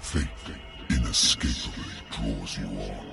Fate inescapably draws you on.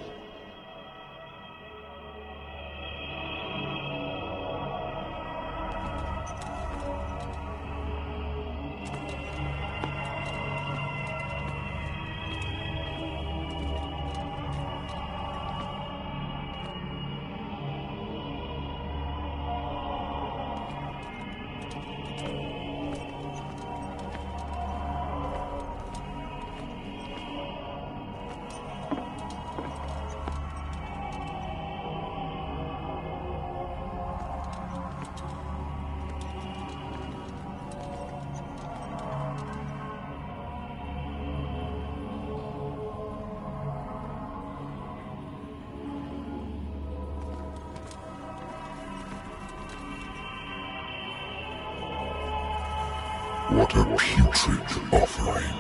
What a putrid offering.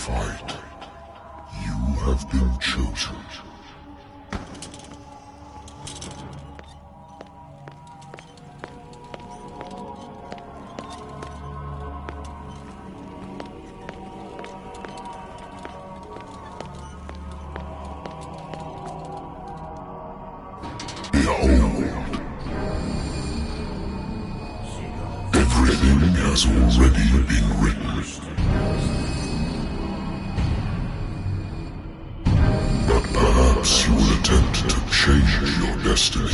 Fight. You have been chosen. Behold. Everything has already been written. Perhaps you will attempt to change your destiny.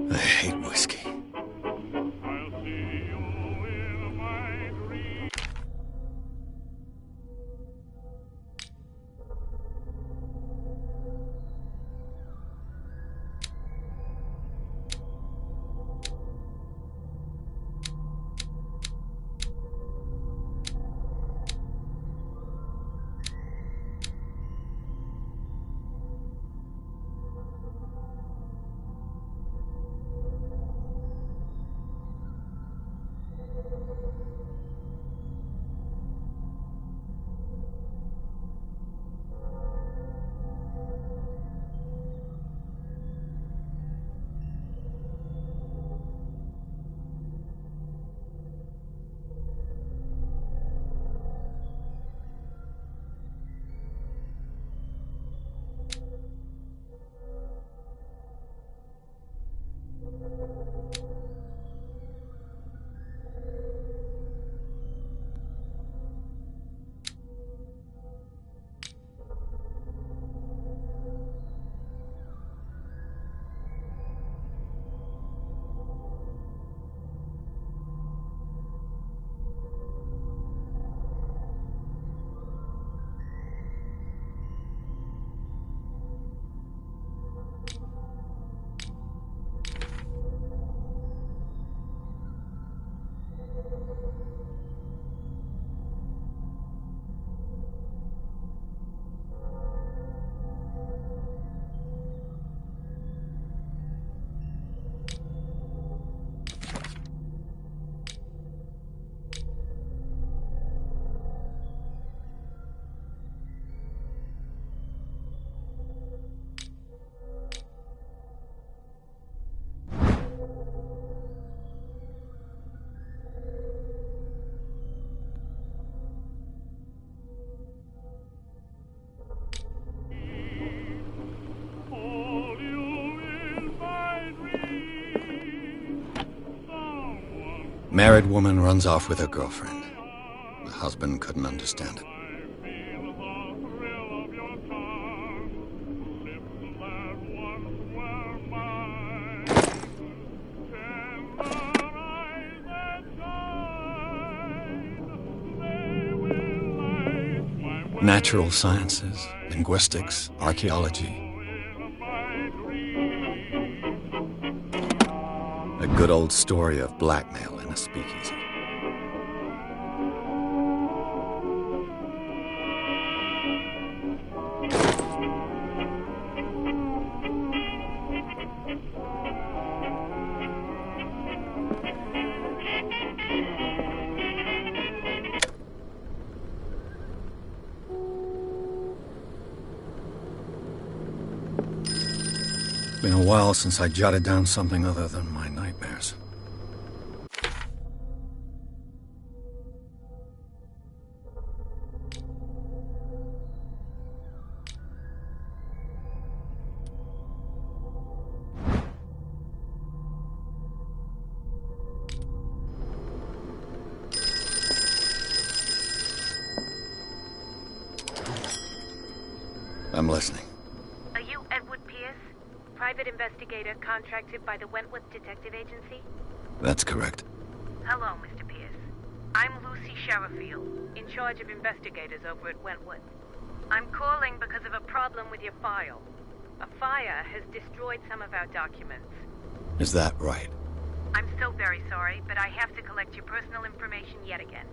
I hate whiskey. Married woman runs off with her girlfriend. The husband couldn't understand it. Natural sciences, linguistics, archaeology. A good old story of blackmail in a speakeasy. Been a while since I jotted down something other than my nightmares. I'm listening. Are you Edward Pierce? Private investigator contracted by the Wentworth Detective Agency? That's correct. Hello, Mr. Pierce. I'm Lucy Sherifield, in charge of investigators over at Wentworth. I'm calling because of a problem with your file. A fire has destroyed some of our documents. Is that right? I'm so very sorry, but I have to collect your personal information yet again.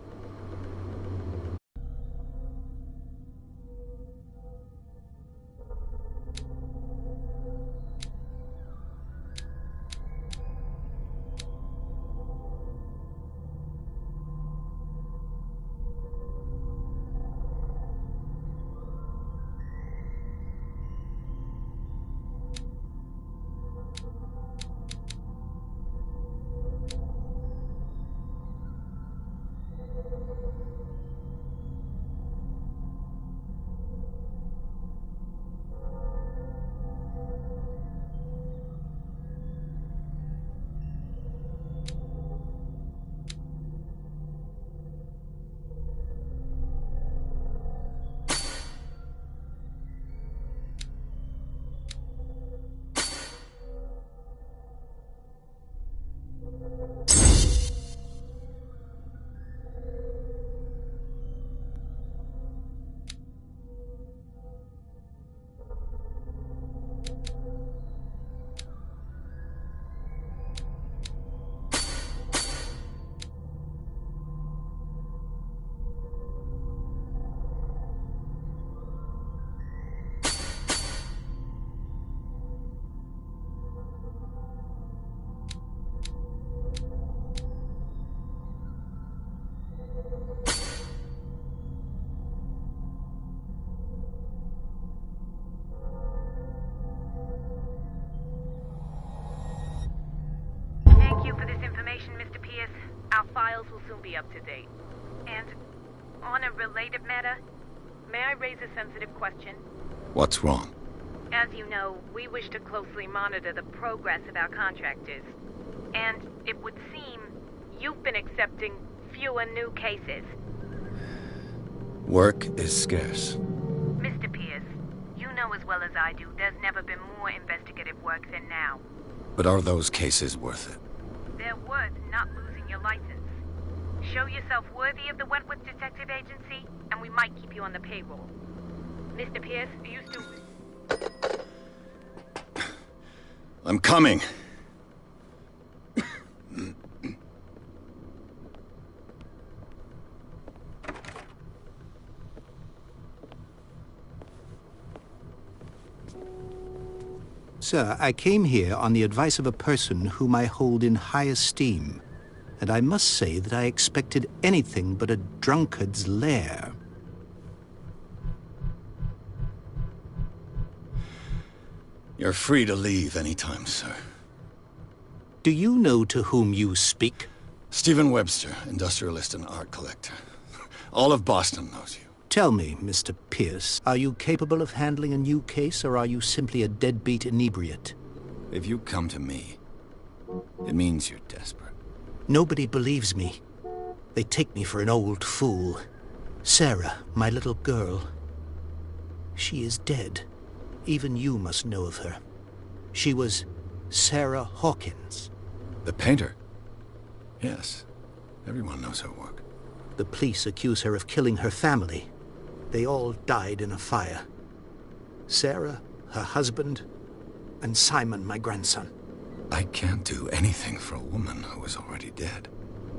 Mr. Pierce, our files will soon be up to date. And on a related matter, may I raise a sensitive question? What's wrong? As you know, we wish to closely monitor the progress of our contractors. And it would seem you've been accepting fewer new cases. Work is scarce. Mr. Pierce, you know as well as I do, there's never been more investigative work than now. But are those cases worth it? They're worth not losing your license. Show yourself worthy of the Wentworth Detective Agency, and we might keep you on the payroll. Mr. Pierce, are you still... I'm coming. Sir, I came here on the advice of a person whom I hold in high esteem, and I must say that I expected anything but a drunkard's lair. You're free to leave anytime, sir. Do you know to whom you speak? Stephen Webster, industrialist and art collector. All of Boston knows you. Tell me, Mr. Pierce, are you capable of handling a new case, or are you simply a deadbeat inebriate? If you come to me, it means you're desperate. Nobody believes me. They take me for an old fool. Sarah, my little girl. She is dead. Even you must know of her. She was Sarah Hawkins. The painter? Yes. Everyone knows her work. The police accuse her of killing her family. They all died in a fire. Sarah, her husband, and Simon, my grandson. I can't do anything for a woman who is already dead.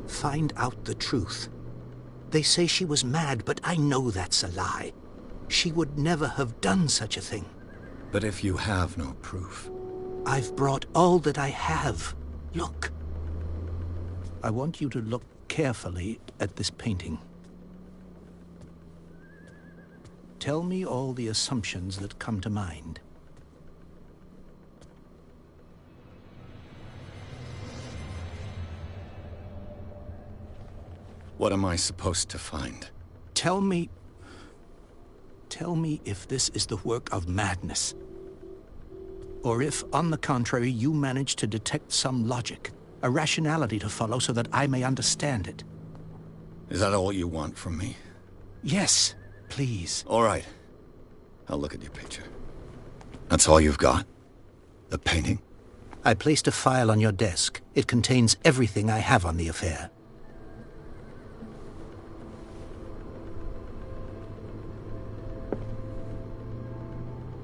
Find out the truth. They say she was mad, but I know that's a lie. She would never have done such a thing. But if you have no proof... I've brought all that I have. Look. I want you to look carefully at this painting. Tell me all the assumptions that come to mind. What am I supposed to find? Tell me if this is the work of madness. Or if, on the contrary, you manage to detect some logic, a rationality to follow so that I may understand it. Is that all you want from me? Yes, please. All right. I'll look at your picture. That's all you've got? The painting? I placed a file on your desk. It contains everything I have on the affair.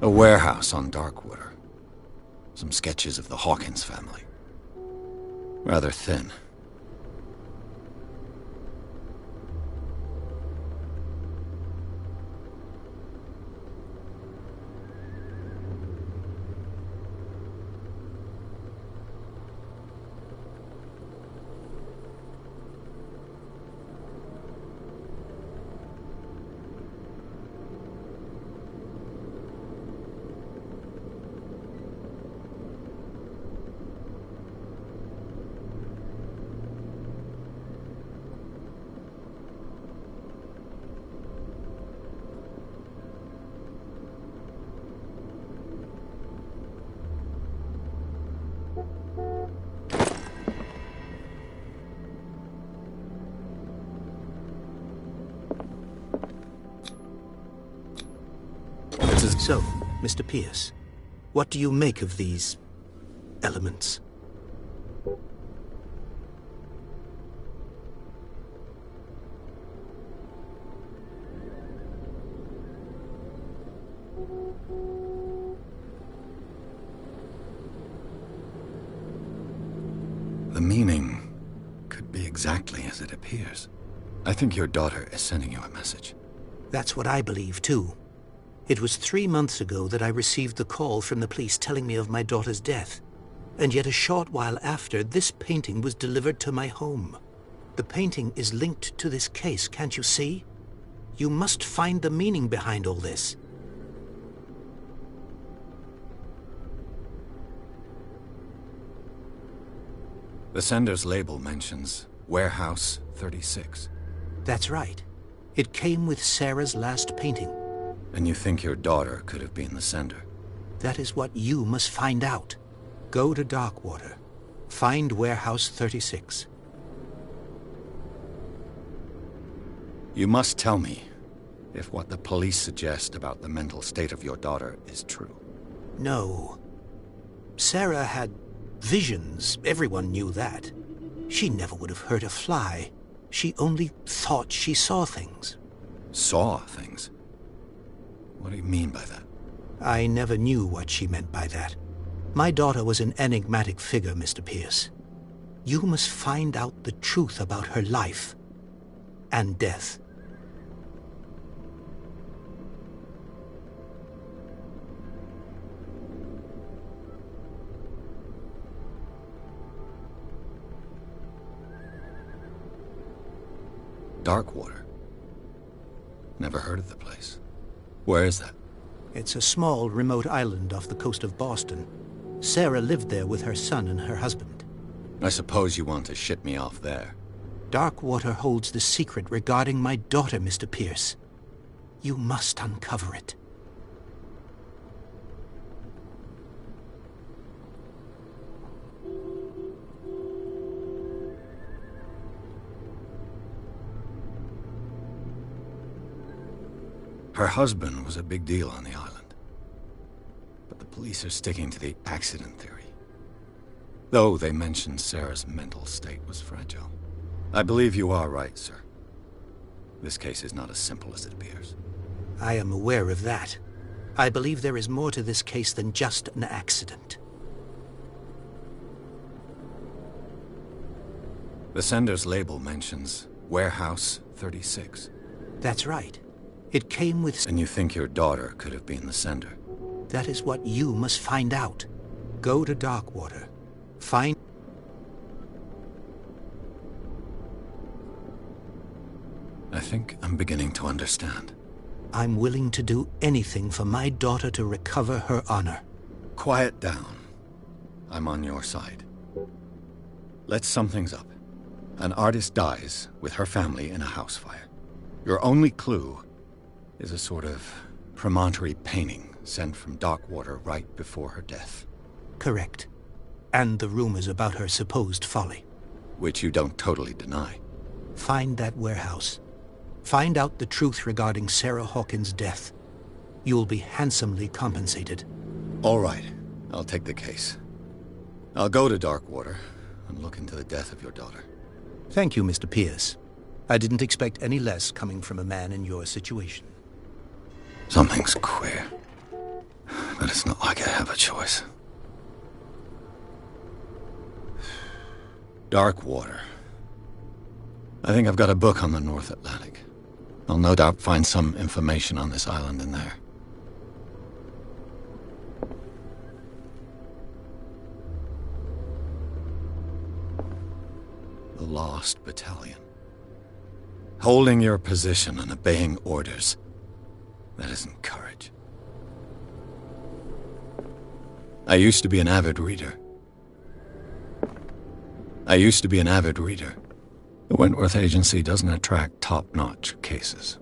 A warehouse on Darkwater. Some sketches of the Hawkins family. Rather thin. So, Mr. Pierce, what do you make of these elements? The meaning could be exactly as it appears. I think your daughter is sending you a message. That's what I believe, too. It was 3 months ago that I received the call from the police telling me of my daughter's death. And yet a short while after, this painting was delivered to my home. The painting is linked to this case, can't you see? You must find the meaning behind all this. The sender's label mentions Warehouse 36. That's right. It came with Sarah's last painting. And you think your daughter could have been the sender? That is what you must find out. Go to Darkwater. Find Warehouse 36. You must tell me if what the police suggest about the mental state of your daughter is true. No. Sarah had visions. Everyone knew that. She never would have hurt a fly. She only thought she saw things. Saw things? What do you mean by that? I never knew what she meant by that. My daughter was an enigmatic figure, Mr. Pierce. You must find out the truth about her life and death. Darkwater? Never heard of the place. Where is that? It's a small, remote island off the coast of Boston. Sarah lived there with her son and her husband. I suppose you want to ship me off there. Darkwater holds the secret regarding my daughter, Mr. Pierce. You must uncover it. Her husband was a big deal on the island. But the police are sticking to the accident theory. Though they mentioned Sarah's mental state was fragile. I believe you are right, sir. This case is not as simple as it appears. I am aware of that. I believe there is more to this case than just an accident. The sender's label mentions Warehouse 36. That's right. It came with... And you think your daughter could have been the sender? That is what you must find out. Go to Darkwater. Find... I think I'm beginning to understand. I'm willing to do anything for my daughter to recover her honor. Quiet down. I'm on your side. Let's sum things up. An artist dies with her family in a house fire. Your only clue is a sort of promontory painting sent from Darkwater right before her death. Correct. And the rumors about her supposed folly. Which you don't totally deny. Find that warehouse. Find out the truth regarding Sarah Hawkins' death. You'll be handsomely compensated. All right. I'll take the case. I'll go to Darkwater and look into the death of your daughter. Thank you, Mr. Pierce. I didn't expect any less coming from a man in your situation. Something's queer. But it's not like I have a choice. Darkwater. I think I've got a book on the North Atlantic. I'll no doubt find some information on this island in there. The Lost Battalion. Holding your position and obeying orders. That isn't courage. I used to be an avid reader. The Wentworth Agency doesn't attract top-notch cases.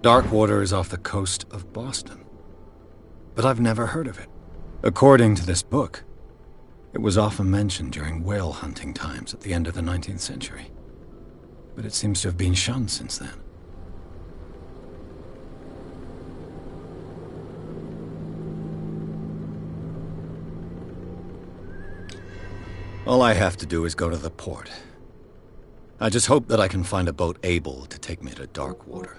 Darkwater is off the coast of Boston. But I've never heard of it. According to this book, it was often mentioned during whale hunting times at the end of the 19th century. But it seems to have been shunned since then. All I have to do is go to the port. I just hope that I can find a boat able to take me to Darkwater.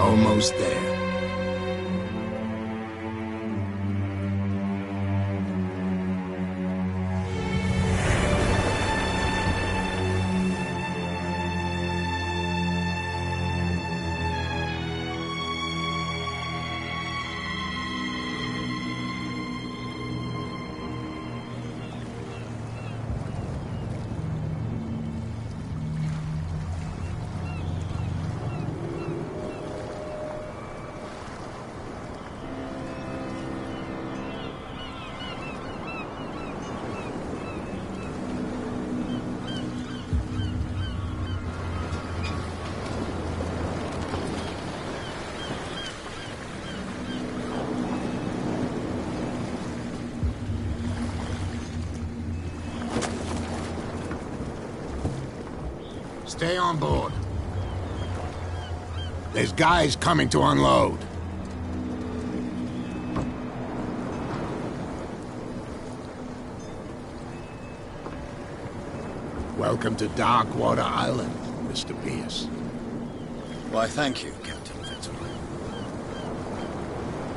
almost there. Stay on board. There's guys coming to unload. Welcome to Darkwater Island, Mr. Pierce. Why, thank you, Captain Fitzroy.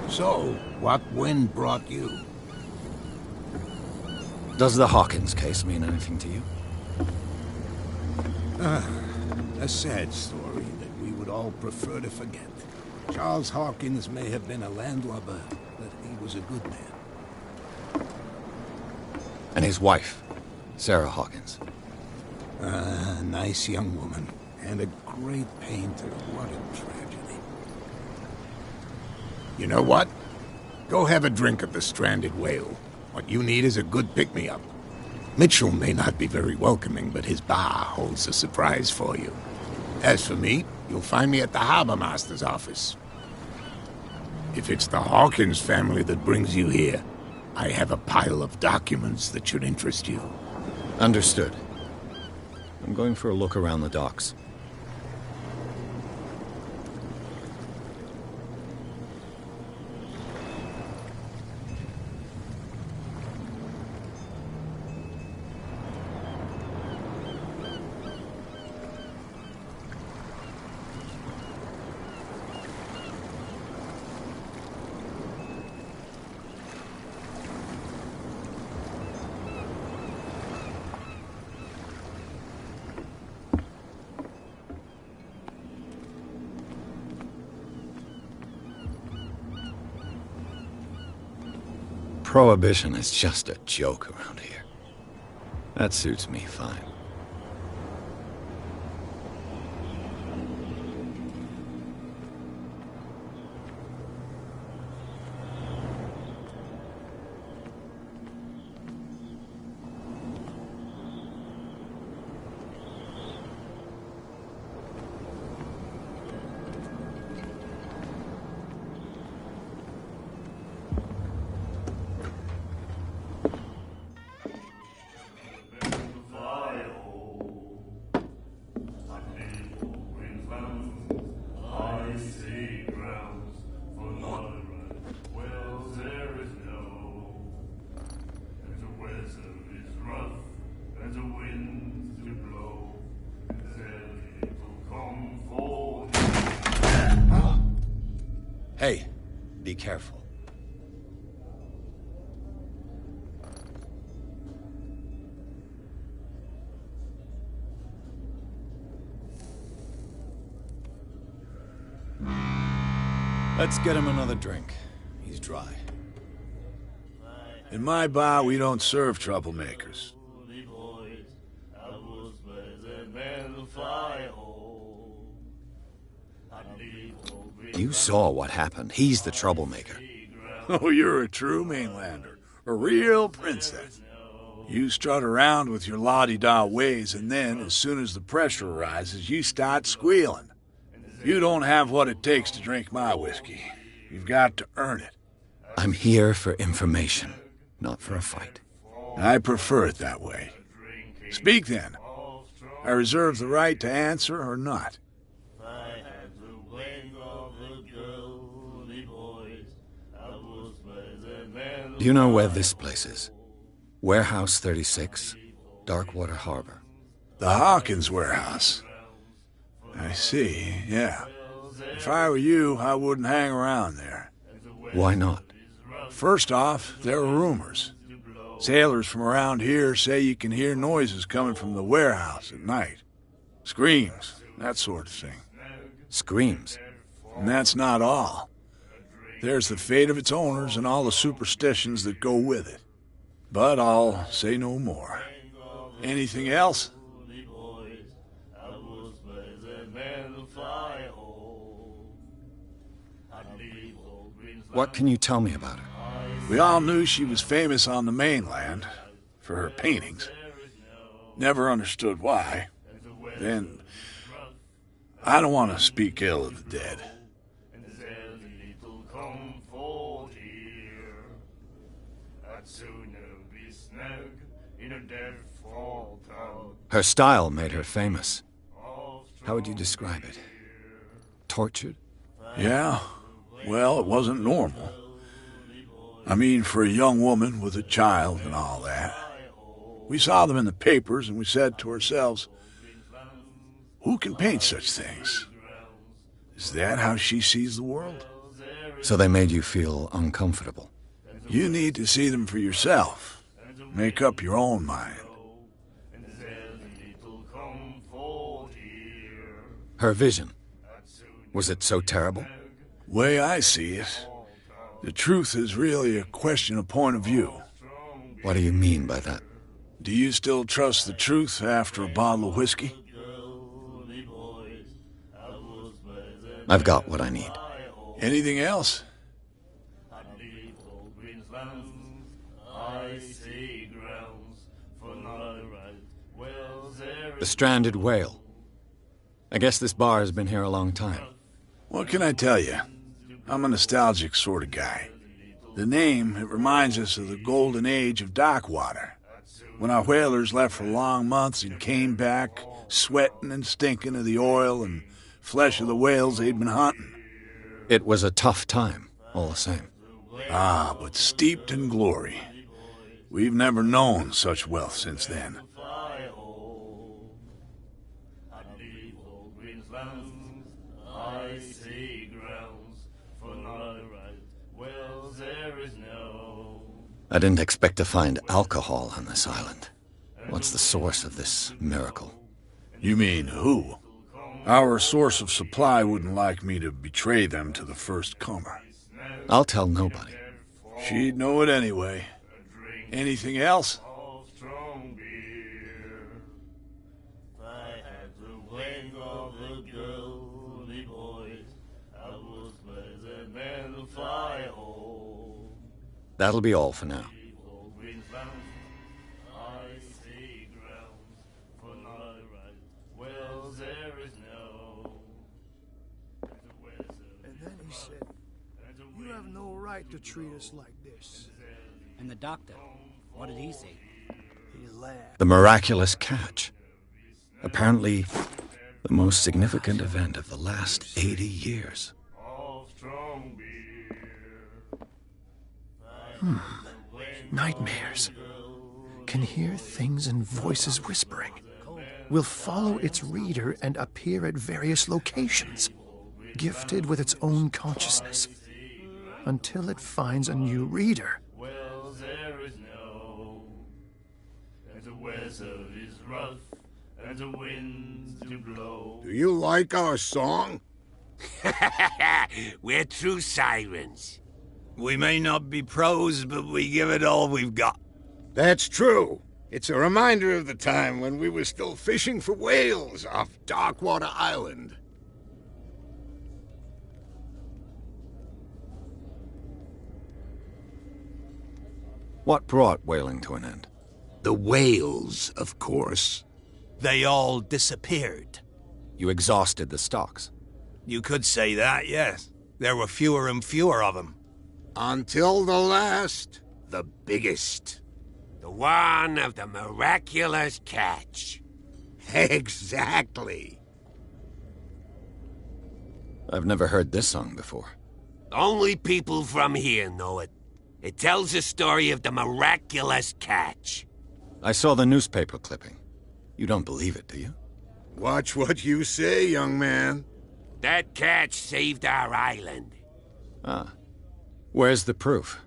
So, what wind brought you? Does the Hawkins case mean anything to you? A sad story that we would all prefer to forget. Charles Hawkins may have been a landlubber, but he was a good man. And his wife, Sarah Hawkins. A nice young woman, and a great painter. What a tragedy. You know what? Go have a drink at the Stranded Whale. What you need is a good pick-me-up. Mitchell may not be very welcoming, but his bar holds a surprise for you. As for me, you'll find me at the Harbor Master's office. If it's the Hawkins family that brings you here, I have a pile of documents that should interest you. Understood. I'm going for a look around the docks. Prohibition is just a joke around here. That suits me fine. Hey, be careful. Let's get him another drink. He's dry. In my bar, we don't serve troublemakers. You saw what happened. He's the troublemaker. Oh, you're a true mainlander. A real princess. You strut around with your la-di-da ways, and then, as soon as the pressure rises, you start squealing. You don't have what it takes to drink my whiskey. You've got to earn it. I'm here for information, not for a fight. I prefer it that way. Speak then. I reserve the right to answer or not. Do you know where this place is? Warehouse 36, Darkwater Harbor. The Hawkins warehouse. I see, yeah. If I were you, I wouldn't hang around there. Why not? First off, there are rumors. Sailors from around here say you can hear noises coming from the warehouse at night. Screams, that sort of thing. Screams? And that's not all. There's the fate of its owners and all the superstitions that go with it. But I'll say no more. Anything else? What can you tell me about her? We all knew she was famous on the mainland for her paintings. Never understood why. Then, I don't want to speak ill of the dead. Her style made her famous. How would you describe it? Tortured? Yeah, well, it wasn't normal. I mean, for a young woman with a child and all that. We saw them in the papers and we said to ourselves, who can paint such things? Is that how she sees the world? So they made you feel uncomfortable? You need to see them for yourself. Make up your own mind. Her vision. Was it so terrible? Way I see it, the truth is really a question of point of view. What do you mean by that? Do you still trust the truth after a bottle of whiskey? I've got what I need. Anything else? The stranded whale. I guess this bar has been here a long time. What can I tell you? I'm a nostalgic sort of guy. The name, it reminds us of the golden age of dockwater. When our whalers left for long months and came back, sweating and stinking of the oil and flesh of the whales they'd been hunting. It was a tough time, all the same. Ah, but steeped in glory. We've never known such wealth since then. I didn't expect to find alcohol on this island. What's the source of this miracle? You mean who? Our source of supply wouldn't like me to betray them to the first comer. I'll tell nobody. She'd know it anyway. Anything else? That'll be all for now. And then he said, "You have no right to treat us like this." And the doctor, what did he say? He laughed. The miraculous catch. Apparently, the most significant event of the last 80 years. Nightmares. Can hear things and voices whispering. Will follow its reader and appear at various locations, gifted with its own consciousness, until it finds a new reader. Do you like our song? We're true sirens. We may not be pros, but we give it all we've got. That's true. It's a reminder of the time when we were still fishing for whales off Darkwater Island. What brought whaling to an end? The whales, of course. They all disappeared. You exhausted the stocks. You could say that, yes. There were fewer and fewer of them. Until the last, the biggest. The one of the miraculous catch. Exactly. I've never heard this song before. Only people from here know it. It tells the story of the miraculous catch. I saw the newspaper clipping. You don't believe it, do you? Watch what you say, young man. That catch saved our island. Ah. Where's the proof?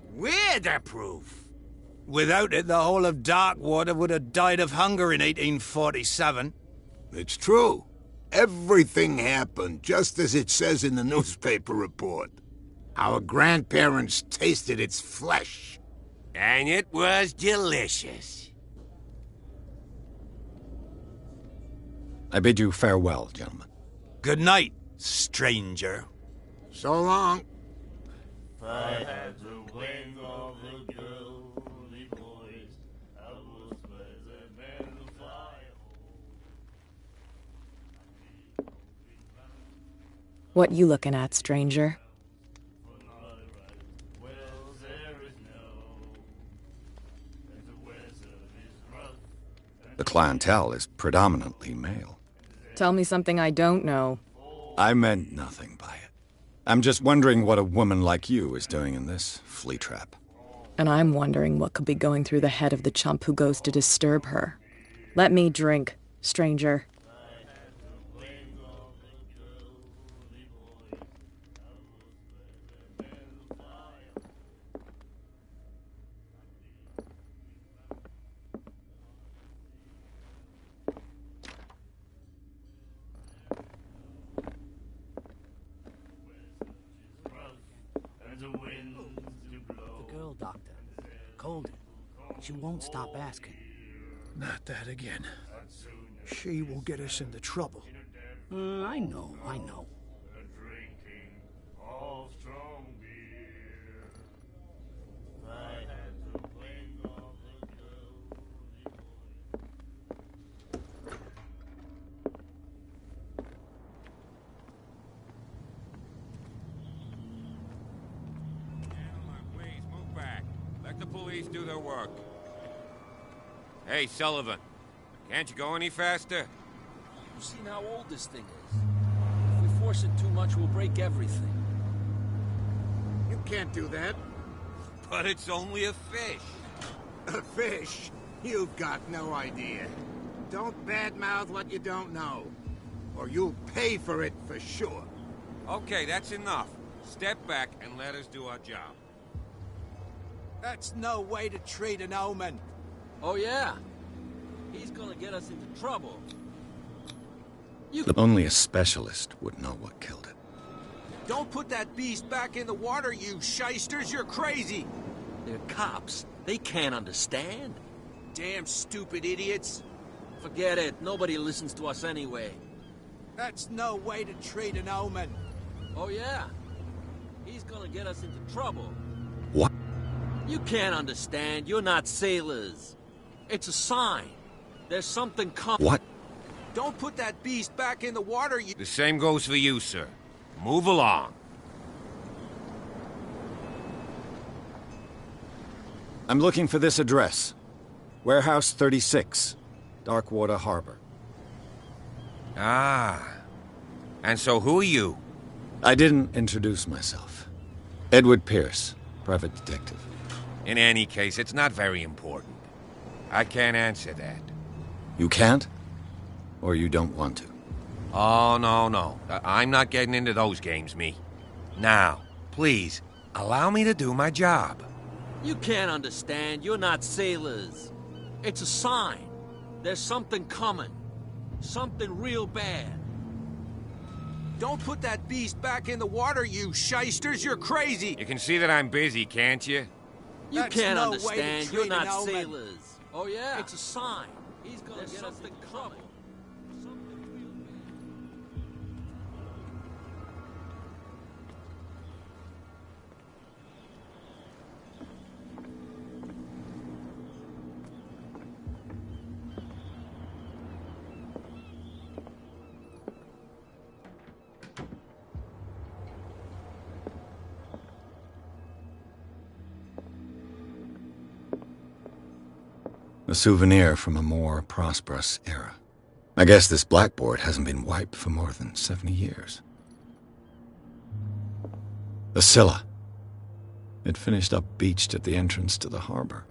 We're the proof. Without it, the whole of Darkwater would have died of hunger in 1847. It's true. Everything happened just as it says in the newspaper report. Our grandparents tasted its flesh. And it was delicious. I bid you farewell, gentlemen. Good night, stranger. So long. What you looking at, stranger? The clientele is predominantly male. Tell me something I don't know. I meant nothing by it. I'm just wondering what a woman like you is doing in this flea trap. And I'm wondering what could be going through the head of the chump who goes to disturb her. Let me drink, stranger. Doctor. Colden. She won't stop asking. Not that again. She will get us into trouble. I know. The police do their work. Hey, Sullivan. Can't you go any faster? You've seen how old this thing is. If we force it too much, we'll break everything. You can't do that. But it's only a fish. A fish? You've got no idea. Don't badmouth what you don't know. Or you'll pay for it for sure. Okay, that's enough. Step back and let us do our job. That's no way to treat an omen. Oh, yeah? He's gonna get us into trouble. Only a specialist would know what killed it. Don't put that beast back in the water, you shysters! You're crazy! They're cops. They can't understand. Damn stupid idiots! Forget it. Nobody listens to us anyway. That's no way to treat an omen. Oh, yeah? He's gonna get us into trouble. What? You can't understand. You're not sailors. It's a sign. There's something coming. What? Don't put that beast back in the water, you... The same goes for you, sir. Move along. I'm looking for this address. Warehouse 36, Darkwater Harbor. Ah. And so who are you? I didn't introduce myself. Edward Pierce, private detective. In any case, it's not very important. I can't answer that. You can't? Or you don't want to? Oh, no. I'm not getting into those games, me. Now, please, allow me to do my job. You can't understand. You're not sailors. It's a sign. There's something coming. Something real bad. Don't put that beast back in the water, you shysters! You're crazy! You can see that I'm busy, can't you? You That's can't no understand. You're not sailors. Oh, yeah? It's a sign. He's gonna get us in trouble. A souvenir from a more prosperous era. I guess this blackboard hasn't been wiped for more than 70 years. The Scylla. It finished up beached at the entrance to the harbor.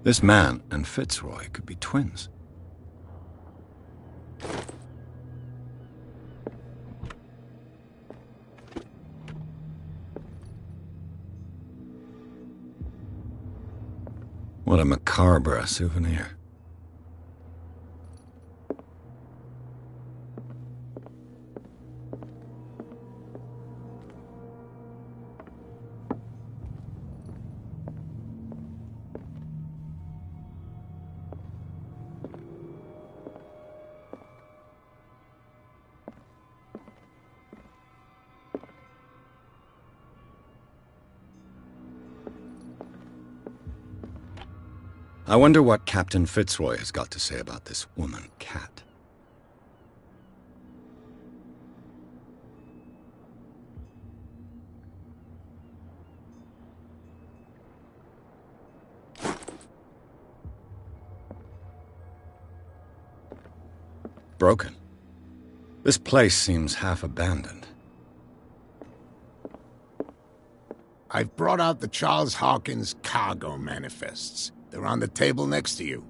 This man and Fitzroy could be twins. What a macabre souvenir. I wonder what Captain Fitzroy has got to say about this woman, Cat. Broken. This place seems half abandoned. I've brought out the Charles Hawkins cargo manifests. They're on the table next to you.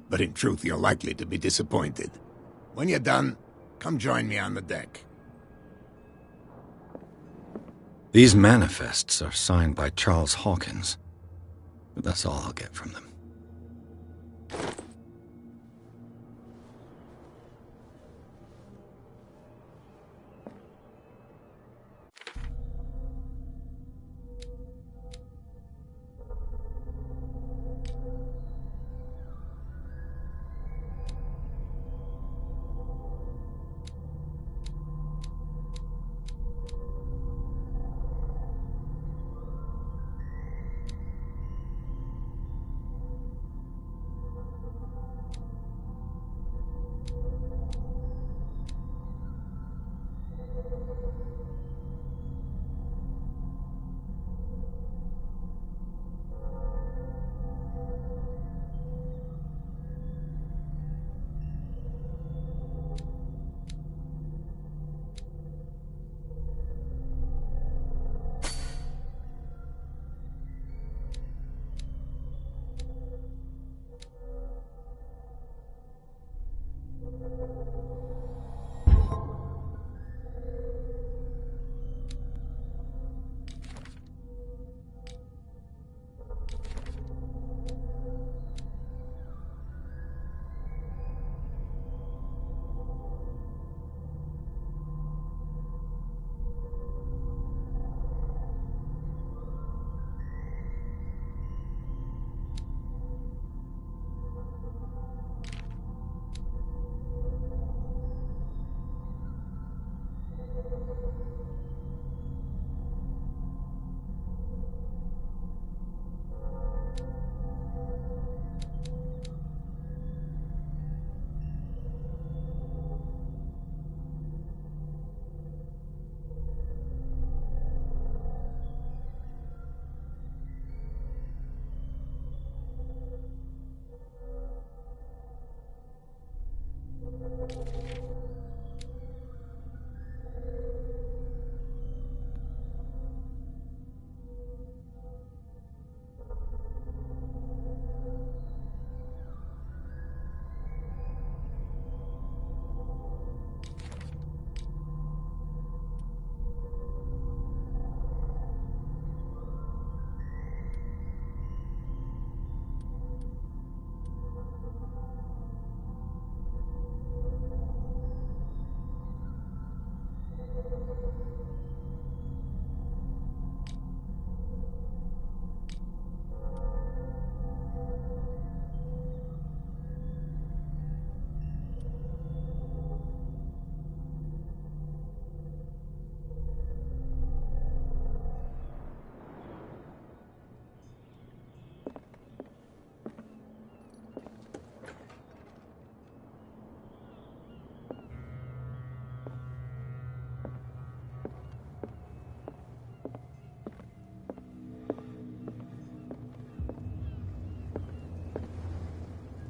But in truth, you're likely to be disappointed. When you're done, come join me on the deck. These manifests are signed by Charles Hawkins. But that's all I'll get from them.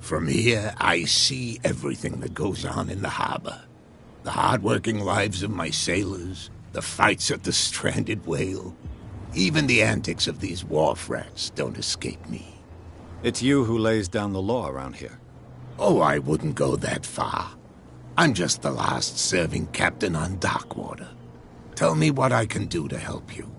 From here, I see everything that goes on in the harbor. The hard-working lives of my sailors, the fights at the stranded whale. Even the antics of these wharf rats don't escape me. It's you who lays down the law around here. Oh, I wouldn't go that far. I'm just the last serving captain on Darkwater. Tell me what I can do to help you.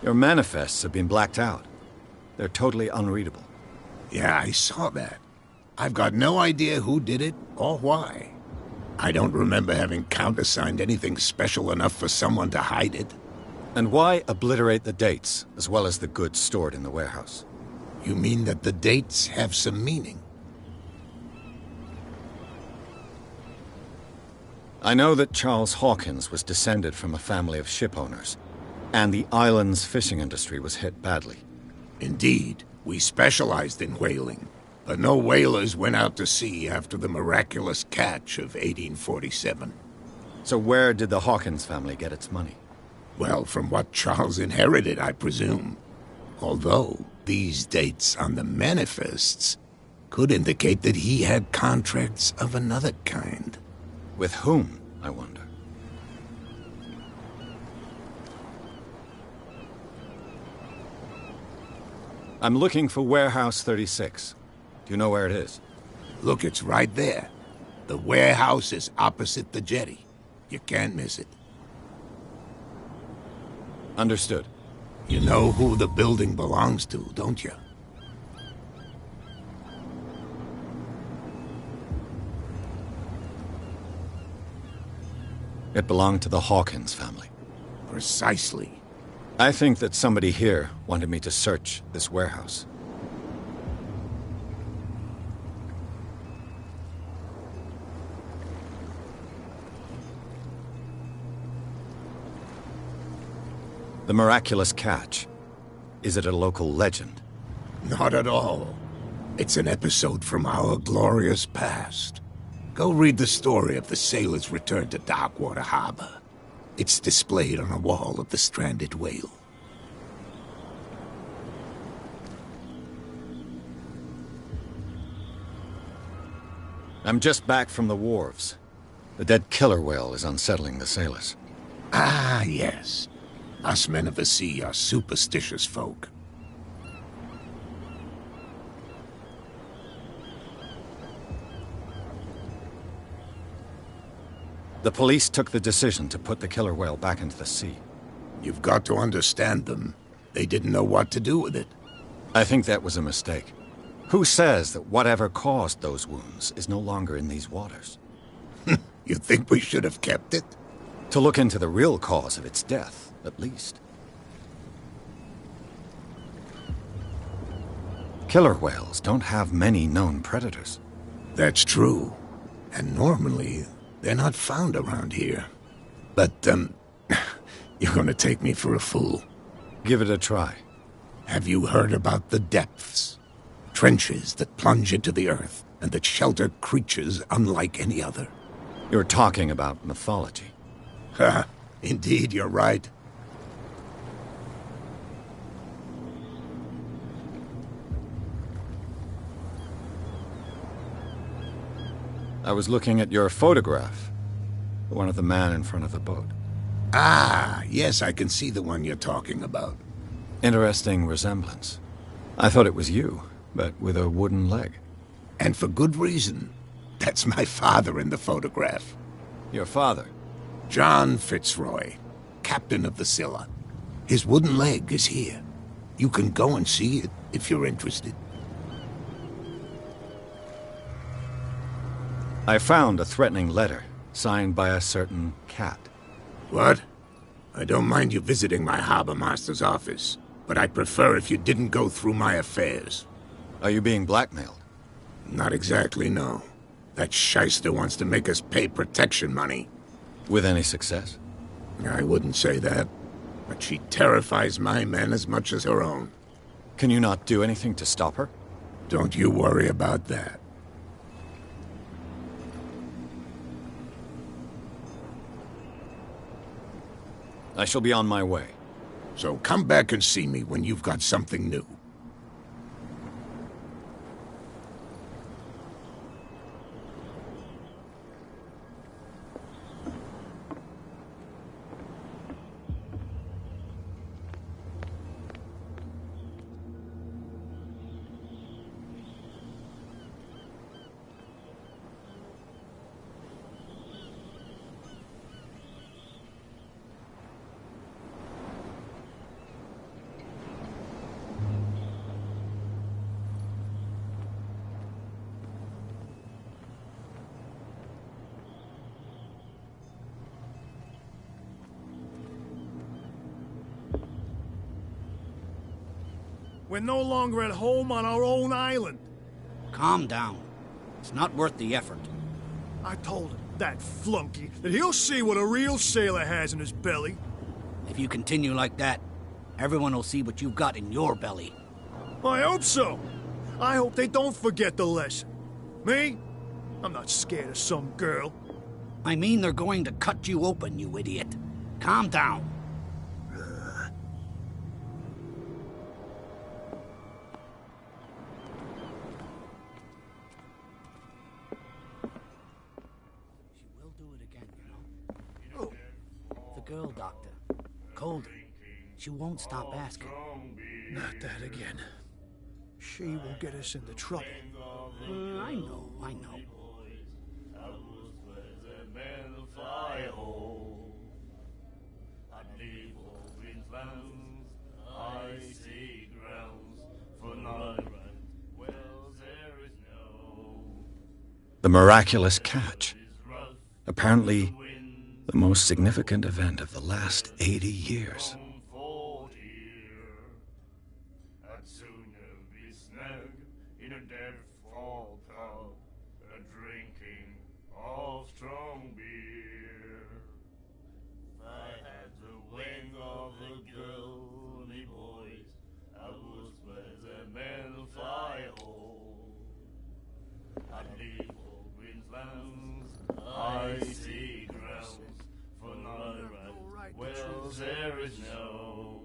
Your manifests have been blacked out. They're totally unreadable. Yeah, I saw that. I've got no idea who did it or why. I don't remember having countersigned anything special enough for someone to hide it. And why obliterate the dates, as well as the goods stored in the warehouse? You mean that the dates have some meaning? I know that Charles Hawkins was descended from a family of ship owners, and the island's fishing industry was hit badly. Indeed, we specialized in whaling, but no whalers went out to sea after the miraculous catch of 1847. So where did the Hawkins family get its money? Well, from what Charles inherited, I presume. Although, these dates on the manifests could indicate that he had contracts of another kind. With whom, I wonder? I'm looking for Warehouse 36. Do you know where it is? Look, it's right there. The warehouse is opposite the jetty. You can't miss it. Understood. You know who the building belongs to, don't you? It belonged to the Hawkins family. Precisely. I think that somebody here wanted me to search this warehouse. The miraculous catch. Is it a local legend? Not at all. It's an episode from our glorious past. Go read the story of the sailor's return to Darkwater Harbor. It's displayed on a wall of the stranded whale. I'm just back from the wharves. The dead killer whale is unsettling the sailors. Ah, yes. Us men of the sea are superstitious folk. The police took the decision to put the killer whale back into the sea. You've got to understand them. They didn't know what to do with it. I think that was a mistake. Who says that whatever caused those wounds is no longer in these waters? You think we should have kept it? To look into the real cause of its death, at least. Killer whales don't have many known predators. That's true. And normally, they're not found around here. But, you're gonna take me for a fool. Give it a try. Have you heard about the depths? Trenches that plunge into the earth, and that shelter creatures unlike any other. You're talking about mythology. Ha! Indeed, you're right. I was looking at your photograph. The one of the man in front of the boat. Ah, yes, I can see the one you're talking about. Interesting resemblance. I thought it was you, but with a wooden leg. And for good reason. That's my father in the photograph. Your father? John Fitzroy, captain of the Scylla. His wooden leg is here. You can go and see it if you're interested. I found a threatening letter, signed by a certain cat. What? I don't mind you visiting my harbor master's office, but I'd prefer if you didn't go through my affairs. Are you being blackmailed? Not exactly, no. That shyster wants to make us pay protection money. With any success? I wouldn't say that, but she terrifies my men as much as her own. Can you not do anything to stop her? Don't you worry about that. I shall be on my way. So come back and see me when you've got something new. We're no longer at home on our own island. Calm down. It's not worth the effort. I told him, that flunky, that he'll see what a real sailor has in his belly. If you continue like that, everyone will see what you've got in your belly. I hope so. I hope they don't forget the lesson. Me? I'm not scared of some girl. I mean they're going to cut you open, you idiot. Calm down. She will do it again, you know. The girl doctor. Colden. She won't stop asking. Not that again. She will get us into trouble. I know. The miraculous catch. Apparently, the most significant event of the last 80 years.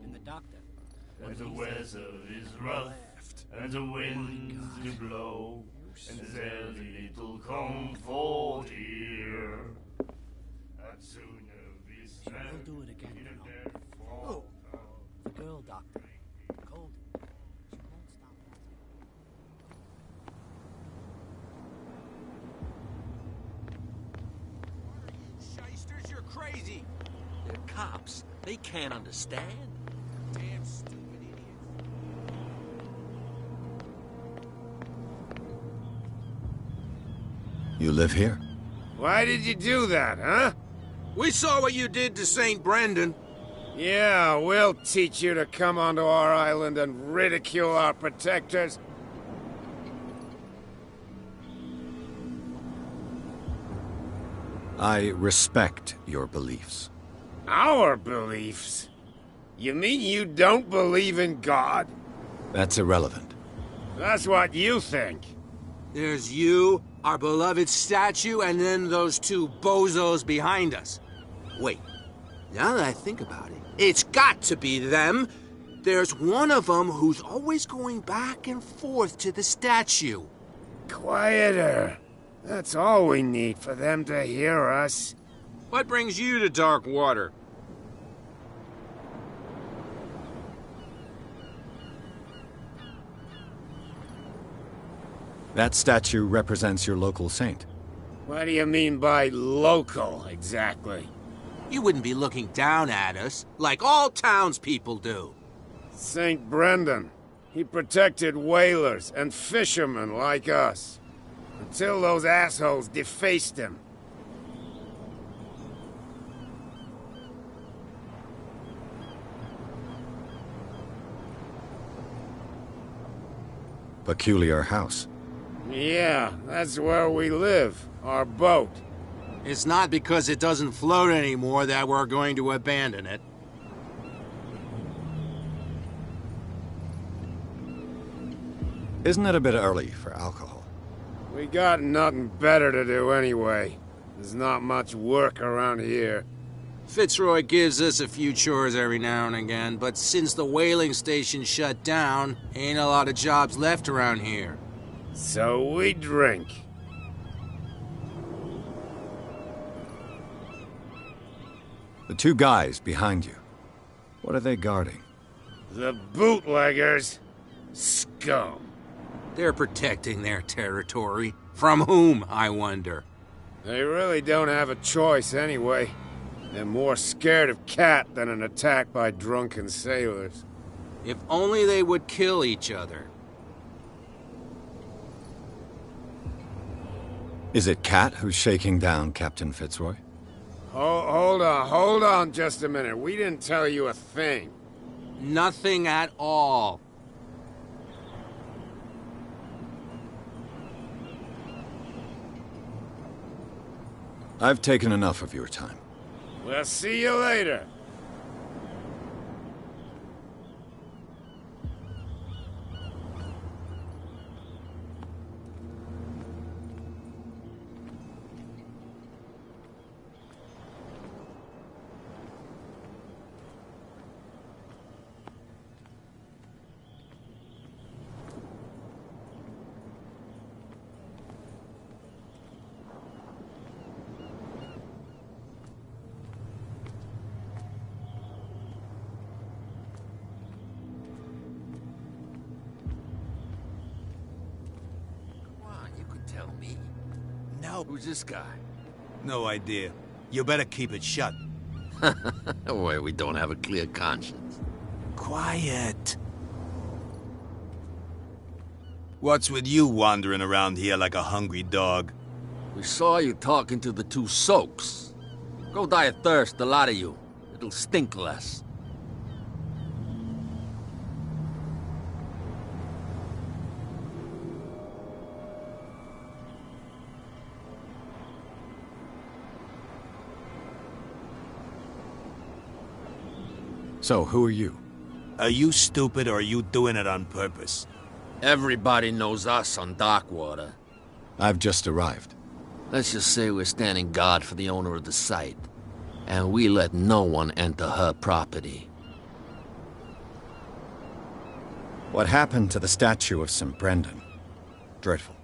And the doctor. And the weather is rough, and the winds do blow, and there's little comfort here. And sooner we snap. We'll do it again, you know. The girl doctor. Colden. She won't stop asking. Shysters, you're crazy! They're cops. They can't understand. Damn stupid idiots. You live here? Why did you do that, huh? We saw what you did to St. Brendan. Yeah, we'll teach you to come onto our island and ridicule our protectors. I respect your beliefs. Our beliefs? You mean you don't believe in God? That's irrelevant. That's what you think. There's you, our beloved statue, and then those two bozos behind us. Wait, now that I think about it, it's got to be them. There's one of them who's always going back and forth to the statue. Quieter. That's all we need for them to hear us. What brings you to dark water? That statue represents your local saint. What do you mean by local, exactly? You wouldn't be looking down at us, like all townspeople do. St. Brendan. He protected whalers and fishermen like us. Until those assholes defaced him. Peculiar house. Yeah, that's where we live. Our boat. It's not because it doesn't float anymore that we're going to abandon it. Isn't it a bit early for alcohol? We got nothing better to do anyway. There's not much work around here. Fitzroy gives us a few chores every now and again, but since the whaling station shut down, ain't a lot of jobs left around here. So we drink. The two guys behind you. What are they guarding? The bootleggers. Scum. They're protecting their territory. From whom, I wonder? They really don't have a choice anyway. They're more scared of Cat than an attack by drunken sailors. If only they would kill each other. Is it Cat who's shaking down Captain Fitzroy? Hold on just a minute. We didn't tell you a thing. Nothing at all. I've taken enough of your time. We'll see you later. Tell me. No. Who's this guy? No idea. You better keep it shut. Well, we don't have a clear conscience. Quiet. What's with you wandering around here like a hungry dog? We saw you talking to the two soaks. Go die of thirst, the lot of you. It'll stink less. So, who are you? Are you stupid or are you doing it on purpose? Everybody knows us on Darkwater. I've just arrived. Let's just say we're standing guard for the owner of the site. And we let no one enter her property. What happened to the statue of St. Brendan? Dreadful.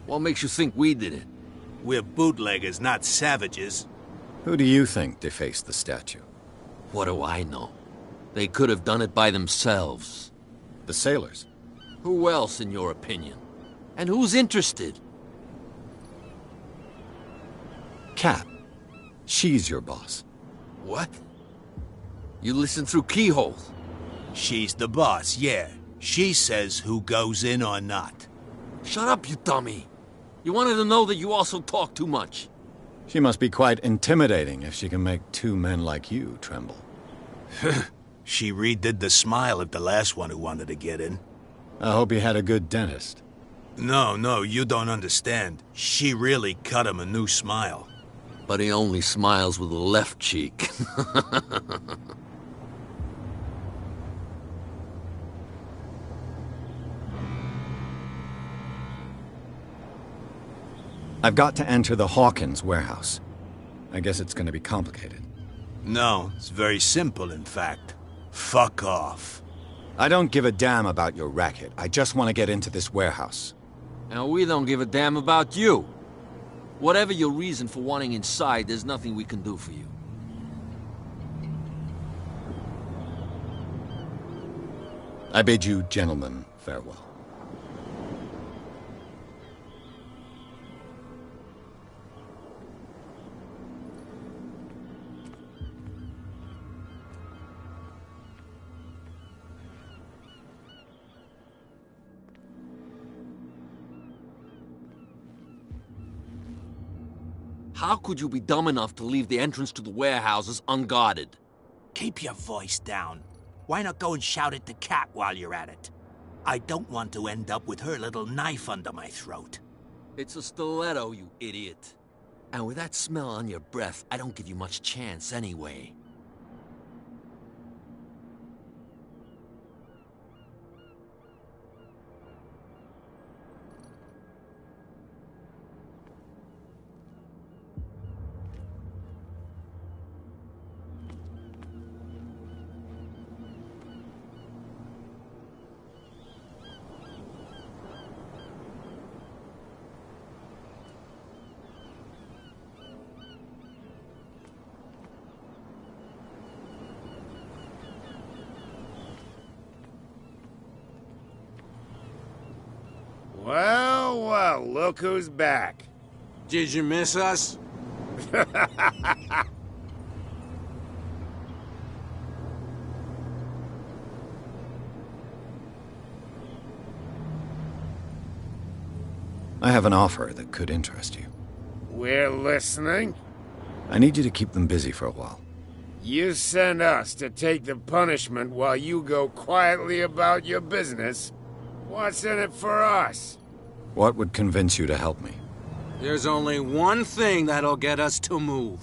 What makes you think we did it? We're bootleggers, not savages. Who do you think defaced the statue? What do I know? They could have done it by themselves. The sailors? Who else, in your opinion? And who's interested? Cat. She's your boss. What? You listen through keyholes? She's the boss, yeah. She says who goes in or not. Shut up, you dummy. You wanted to know that you also talk too much. She must be quite intimidating if she can make two men like you tremble. She redid the smile at the last one who wanted to get in. I hope he had a good dentist. No, you don't understand. She really cut him a new smile. But he only smiles with the left cheek. I've got to enter the Hawkins warehouse. I guess it's going to be complicated. No, it's very simple, in fact. Fuck off. I don't give a damn about your racket. I just want to get into this warehouse. And we don't give a damn about you. Whatever your reason for wanting inside, there's nothing we can do for you. I bid you gentlemen farewell. How could you be dumb enough to leave the entrance to the warehouses unguarded? Keep your voice down. Why not go and shout at the cat while you're at it? I don't want to end up with her little knife under my throat. It's a stiletto, you idiot. And with that smell on your breath, I don't give you much chance anyway. Well, look who's back. Did you miss us? I have an offer that could interest you. We're listening. I need you to keep them busy for a while. You send us to take the punishment while you go quietly about your business. What's in it for us? What would convince you to help me? There's only one thing that'll get us to move.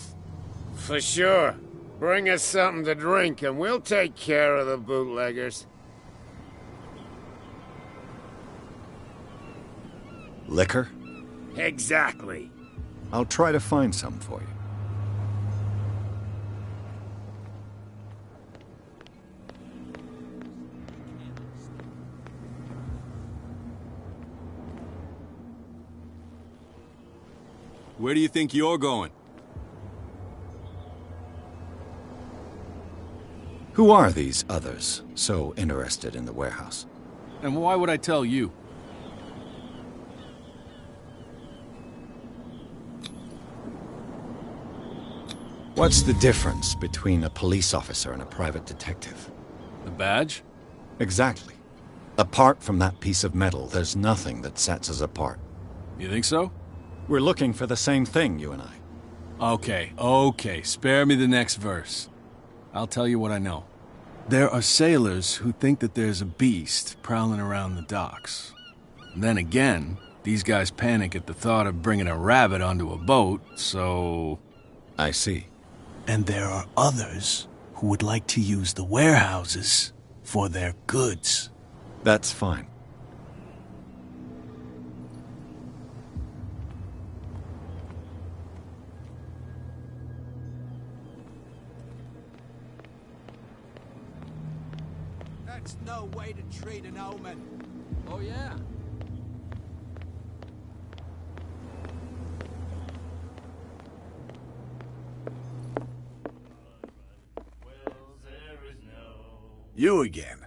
For sure. Bring us something to drink and we'll take care of the bootleggers. Liquor? Exactly. I'll try to find some for you. Where do you think you're going? Who are these others so interested in the warehouse? And why would I tell you? What's the difference between a police officer and a private detective? The badge? Exactly. Apart from that piece of metal, there's nothing that sets us apart. You think so? We're looking for the same thing, you and I. Okay. Spare me the next verse. I'll tell you what I know. There are sailors who think that there's a beast prowling around the docks. And then again, these guys panic at the thought of bringing a rabbit onto a boat, so... I see. And there are others who would like to use the warehouses for their goods. That's fine. That's no way to treat an omen. Oh, yeah? You again.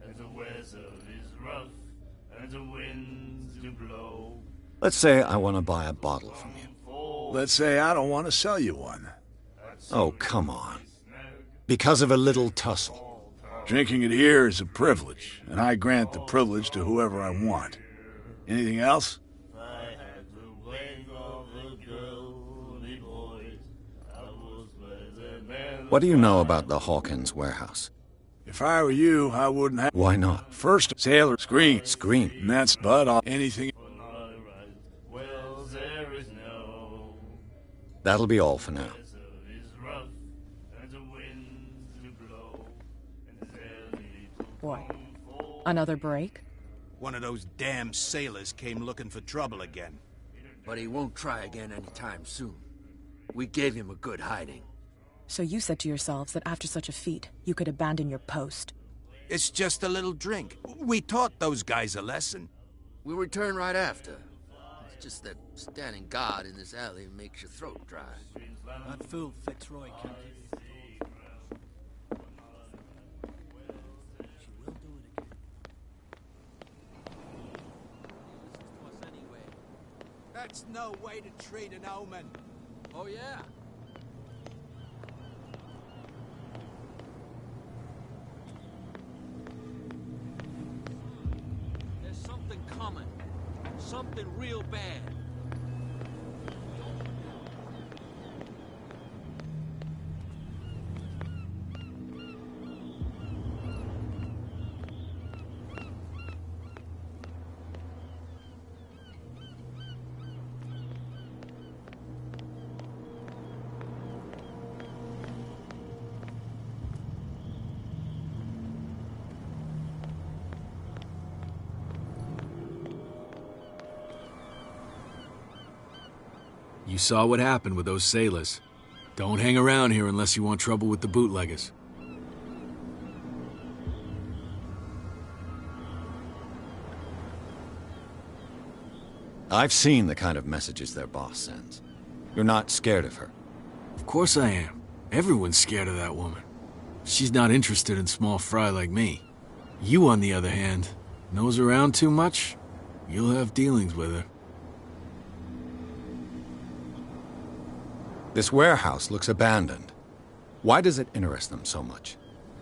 And the weather is rough, and the winds do blow. Let's say I want to buy a bottle from you. Let's say I don't want to sell you one. Oh, come on. Because of a little tussle. Drinking it here is a privilege, and I grant the privilege to whoever I want. Anything else? What do you know about the Hawkins warehouse? If I were you, I wouldn't have... Why not? First, sailor, scream. Scream. And that's but all anything... That'll be all for now. What? Another break? One of those damn sailors came looking for trouble again. But he won't try again anytime soon. We gave him a good hiding. So you said to yourselves that after such a feat, you could abandon your post. It's just a little drink. We taught those guys a lesson. We'll return right after. It's just that standing guard in this alley makes your throat dry. That fool Fitzroy can't keep... She will do it again. That's no way to treat an omen. Oh, yeah? There's something coming. Something real bad. You saw what happened with those sailors. Don't hang around here unless you want trouble with the bootleggers. I've seen the kind of messages their boss sends. You're not scared of her. Of course I am. Everyone's scared of that woman. She's not interested in small fry like me. You, on the other hand, nose around too much, you'll have dealings with her. This warehouse looks abandoned. Why does it interest them so much?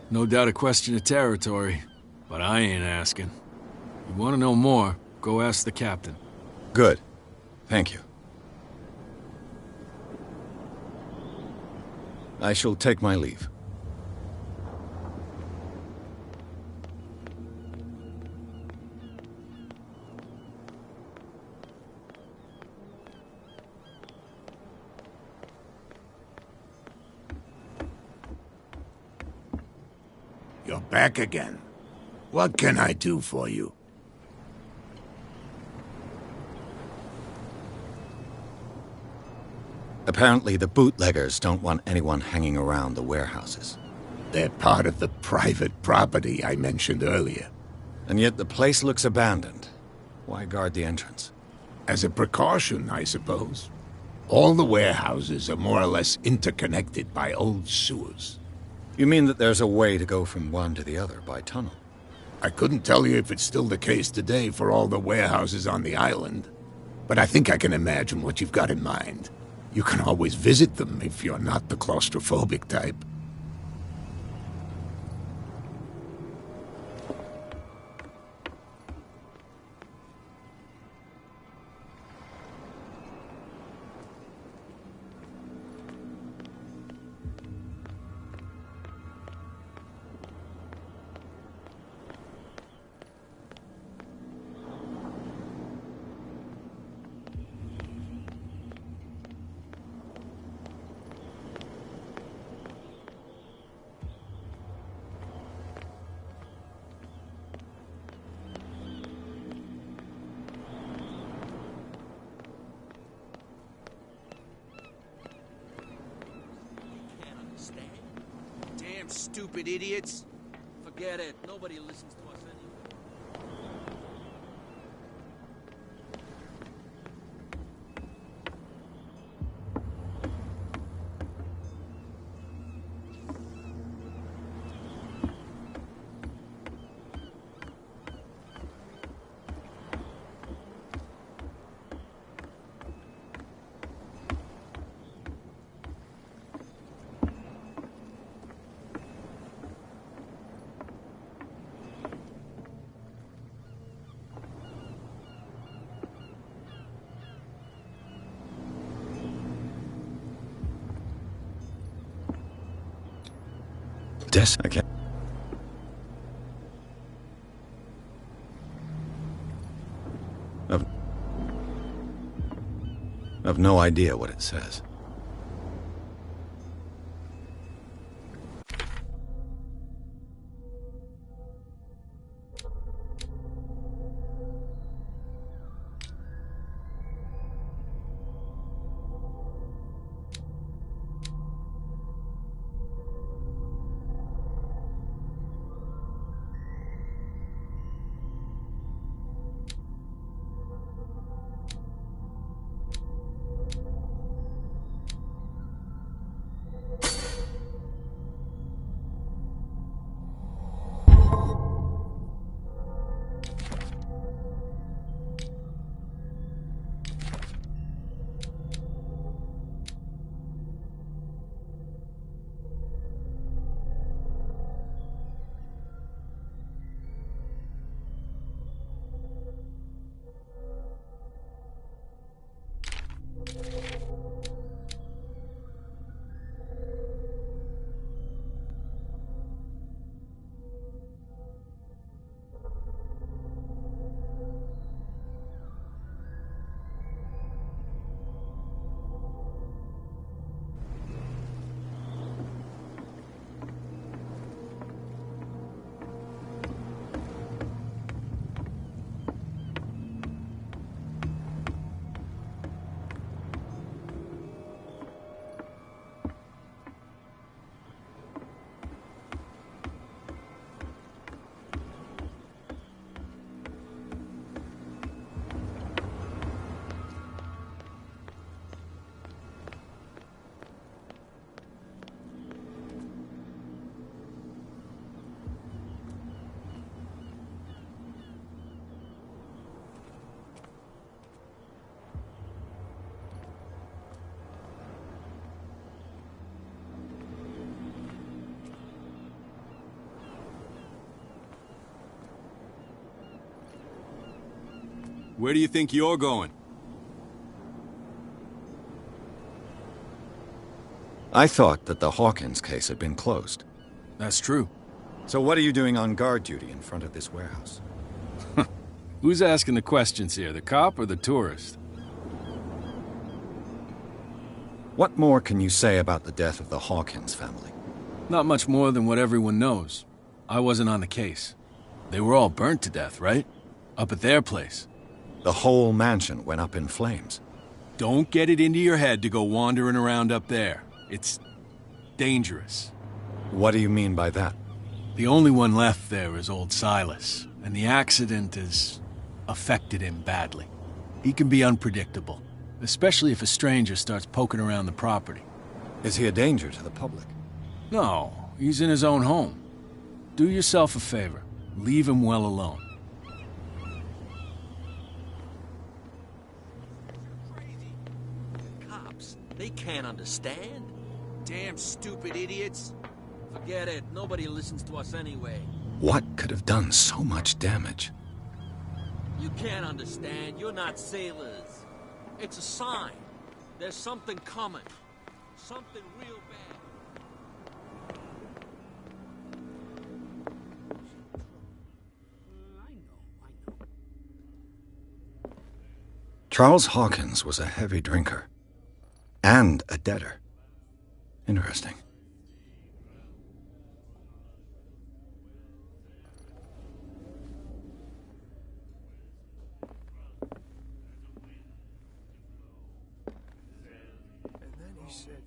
No doubt a question of territory, but I ain't asking. You want to know more, go ask the captain. Good. Thank you. I shall take my leave. you're back again. What can I do for you? Apparently the bootleggers don't want anyone hanging around the warehouses. They're part of the private property I mentioned earlier. And yet the place looks abandoned. Why guard the entrance? As a precaution, I suppose. All the warehouses are more or less interconnected by old sewers. You mean that there's a way to go from one to the other by tunnel? I couldn't tell you if it's still the case today for all the warehouses on the island, but I think I can imagine what you've got in mind. You can always visit them if you're not the claustrophobic type. Damn stupid idiots. Forget it. Nobody listens to us anyway. Okay. I've no idea what it says. Where do you think you're going? I thought that the Hawkins case had been closed. That's true. So what are you doing on guard duty in front of this warehouse? Who's asking the questions here, the cop or the tourist? What more can you say about the death of the Hawkins family? Not much more than what everyone knows. I wasn't on the case. They were all burnt to death, right? Up at their place. The whole mansion went up in flames. Don't get it into your head to go wandering around up there. It's dangerous. What do you mean by that? The only one left there is old Silas, and the accident has affected him badly. He can be unpredictable, especially if a stranger starts poking around the property. Is he a danger to the public? No, he's in his own home. Do yourself a favor. Leave him well alone. Cops, they can't understand. Damn stupid idiots. Forget it. Nobody listens to us anyway. What could have done so much damage? You can't understand. You're not sailors. It's a sign. There's something coming. Something real bad. Charles Hawkins was a heavy drinker. And a debtor. Interesting. And then he said,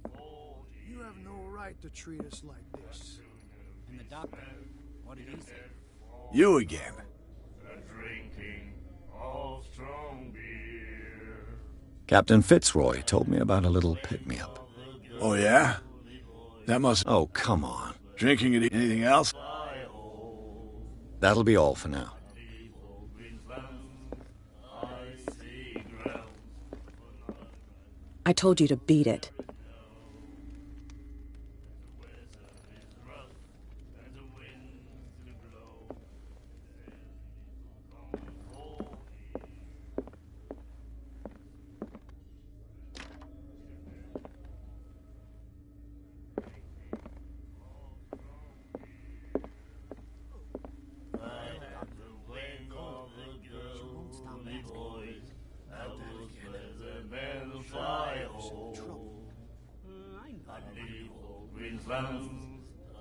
"You have no right to treat us like this." And the doctor, what did he say? You again. Drinking of strong beer. Captain Fitzroy told me about a little pick-me-up. Oh, yeah? That must... Oh, come on. Drinking it, anything else? That'll be all for now. I told you to beat it.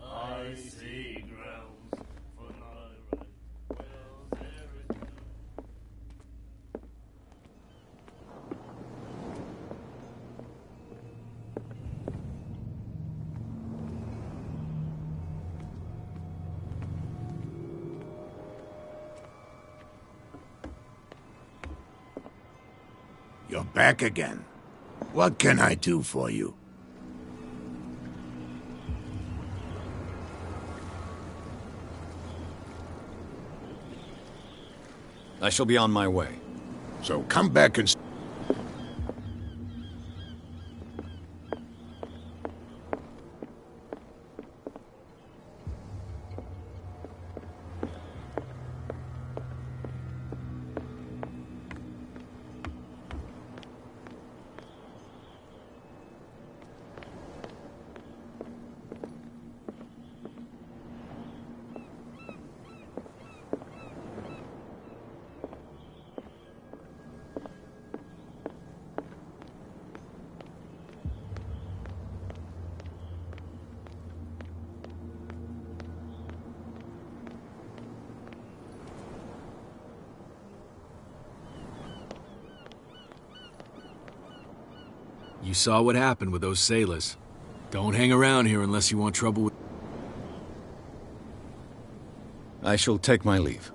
I see grounds for my right. Well, there is none. You're back again. What can I do for you? I shall be on my way. So come back and... You saw what happened with those sailors. Don't hang around here unless you want trouble with... I shall take my leave.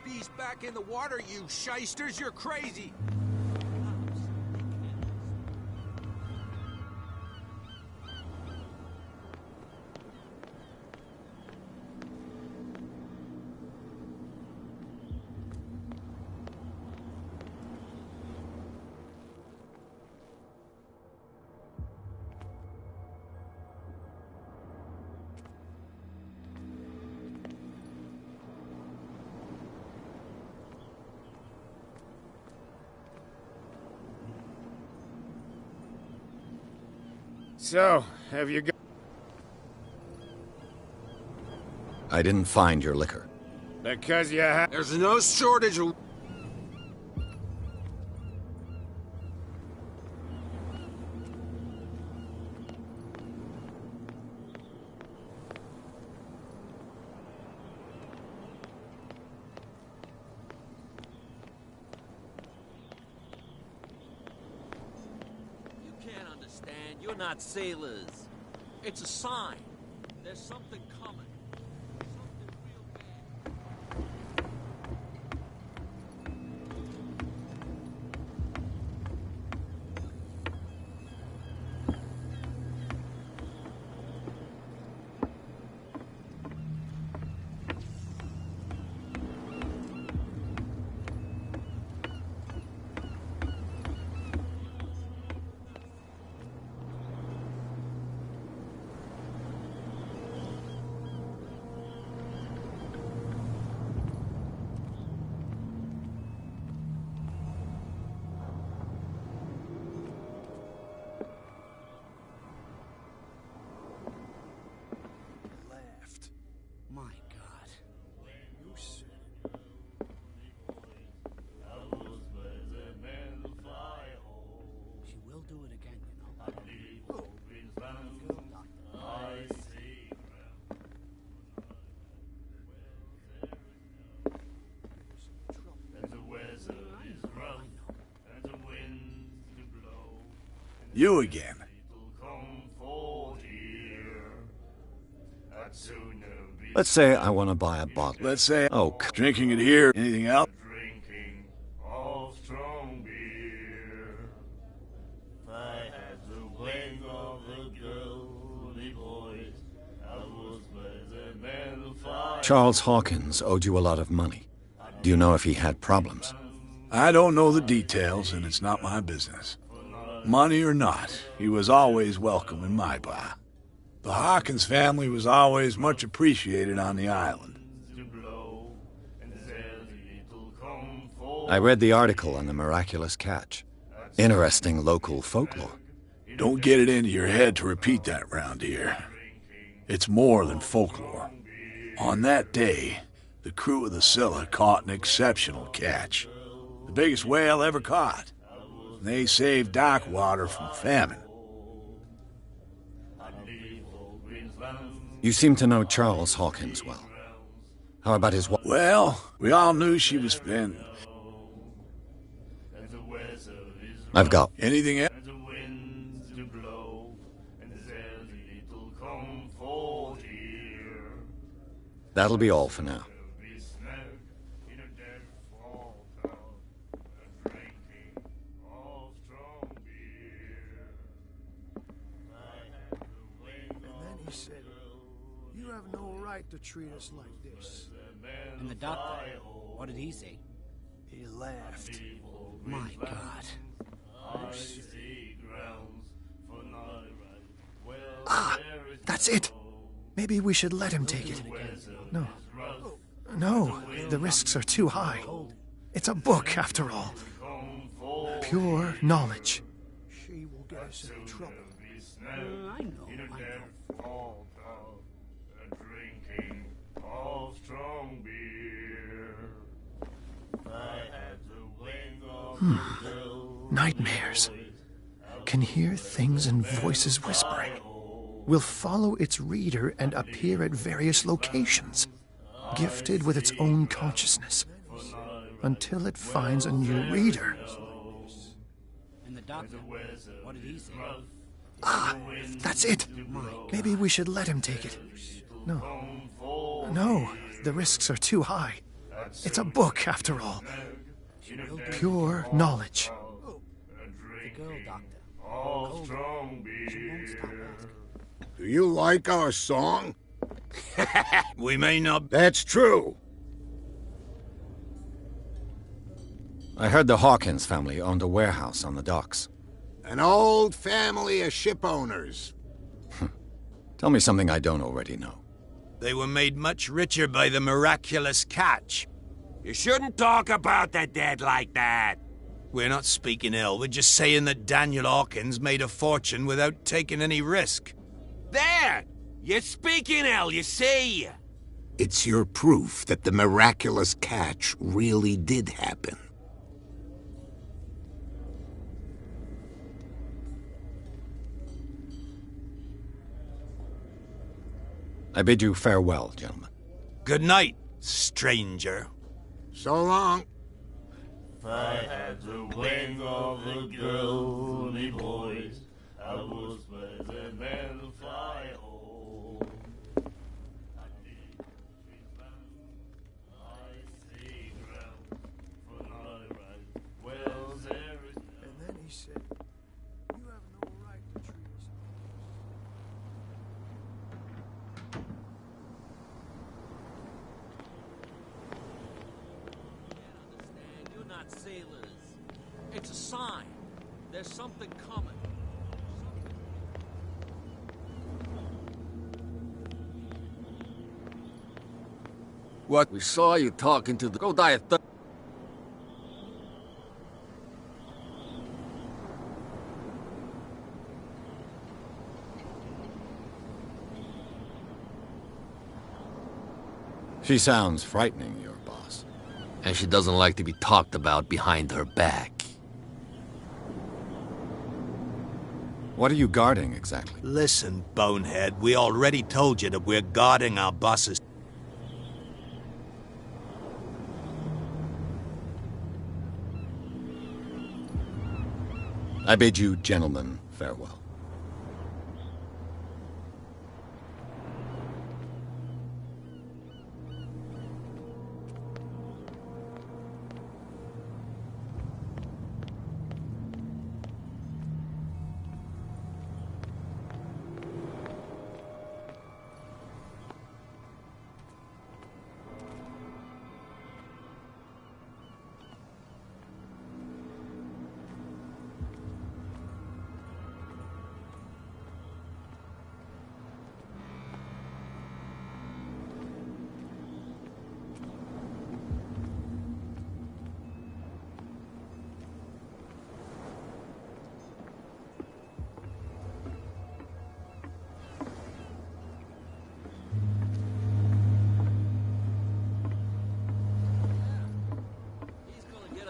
Beast back in the water, you shysters! You're crazy! So, have you got... I didn't find your liquor. Because you have... There's no shortage of... You're not sailors. It's a sign. There's something coming. Something real bad. You again. Let's say I want to buy a bottle. Let's say, oh, drinking it here. Anything else? Drinking of strong beer. I had the wing of the girly boys. I was by the man of fire. Charles Hawkins owed you a lot of money. Do you know if he had problems? I don't know the details, and it's not my business. Money or not, he was always welcome in my bar. The Hawkins family was always much appreciated on the island. I read the article on the miraculous catch. Interesting local folklore. Don't get it into your head to repeat that round here. It's more than folklore. On that day, the crew of the Scylla caught an exceptional catch. The biggest whale ever caught. They saved dock water from famine. You seem to know Charles Hawkins well. How about his wife? Well, we all knew she was thin. I've got... Anything else? That'll be all for now. You have no right to treat us like this. And the doctor, what did he say? He laughed. My God. Ah, that's it. Maybe we should let him take it. No. No, the risks are too high. It's a book, after all. Pure knowledge. She will get us in trouble. I know. Drinking of strong beer. I had the wing of the girl. Nightmares. Can hear things and voices whispering. Will follow its reader and appear at various locations, gifted with its own consciousness, until it finds a new reader. And the doctor, what did he say? Ah, that's it. Maybe we should let him take it. No. No, the risks are too high. It's a book, after all. Pure knowledge. The girl doctor. Of strong beer. Do you like our song? We may not... That's true. I heard the Hawkins family owned a warehouse on the docks. An old family of ship owners. Tell me something I don't already know. They were made much richer by the miraculous catch. You shouldn't talk about the dead like that. We're not speaking ill. We're just saying that Daniel Hawkins made a fortune without taking any risk. There! You're speaking, Al, you see! It's your proof that the miraculous catch really did happen. I bid you farewell, gentlemen. Good night, stranger. So long. If I had the wings of the girly boys, I would spread them and fly home. I see ground for the right. Well, there is no. And then he said, "You have no right to treat us." You're not sailors. It's a sign. There's something coming. What? We saw you talking to the... Go die a She sounds frightening, your boss. And she doesn't like to be talked about behind her back. What are you guarding, exactly? Listen, bonehead, we already told you that we're guarding our boss's... I bid you, gentlemen, farewell.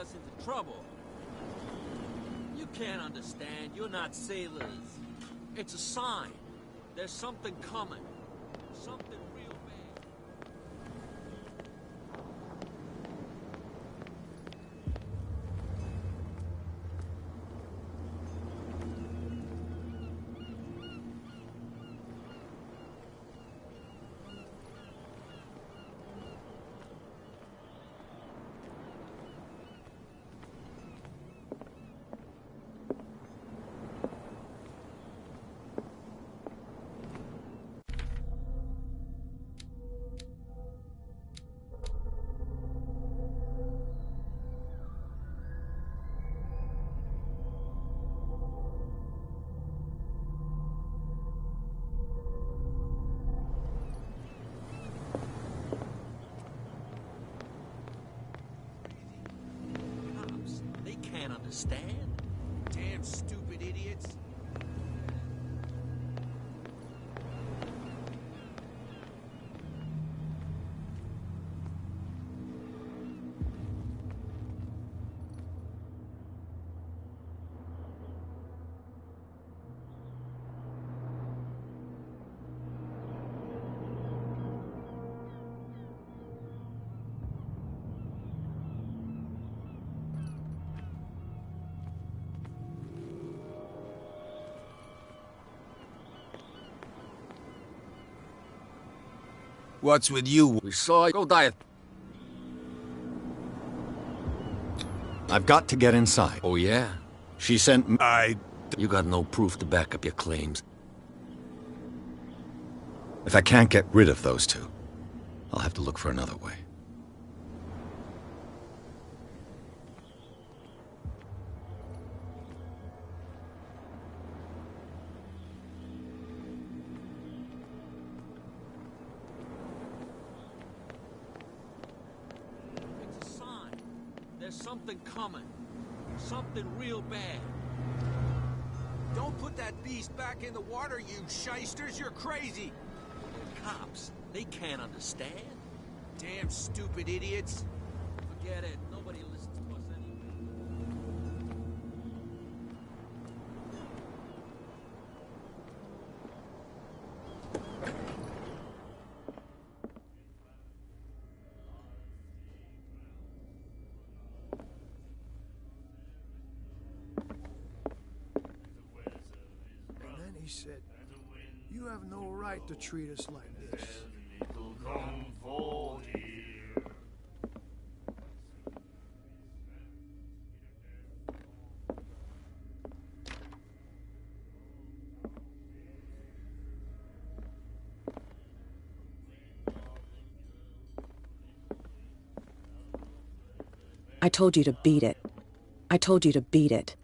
Into trouble. You can't understand. You're not sailors. It's a sign. There's something coming. Something real bad. Understand? Damn stupid idiots. What's with you? We saw you. Go die. I've got to get inside. Oh, yeah? She sent me... You got no proof to back up your claims. If I can't get rid of those two, I'll have to look for another way. It's a sign. There's something coming. Something real bad. Don't put that beast back in the water, you shysters! You're crazy! They're cops. They can't understand. Damn stupid idiots! Forget it. Nobody listens to us anyway. And then he said, "You have no right to treat us like this." I told you to beat it. I told you to beat it.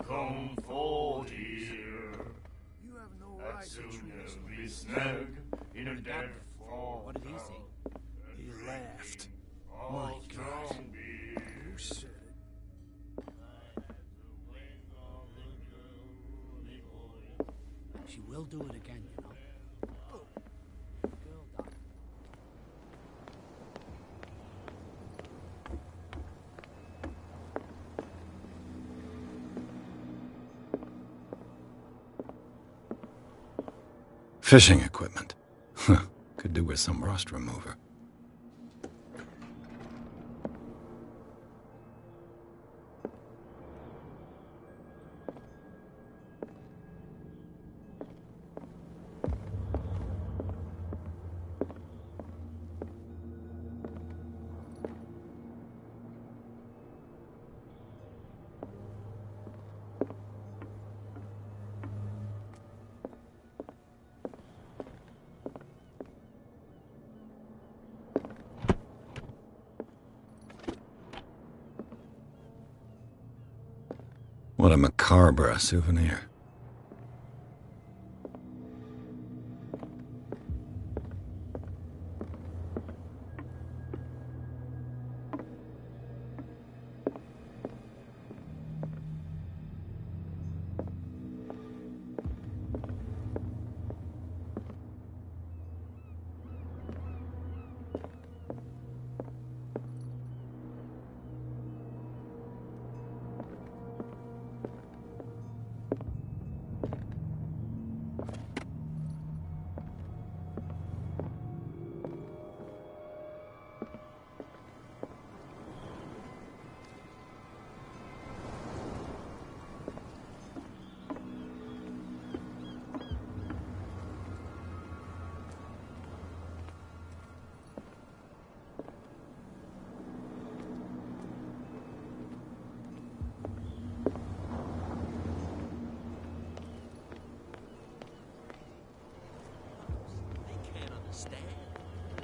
Comfort here. You have no right to treat us snug in a dead fall. What did he say? He laughed. My God. Who said it? She will do it again, you know. Girl doctor. Fishing equipment. Could do with some rust remover. What a macabre souvenir.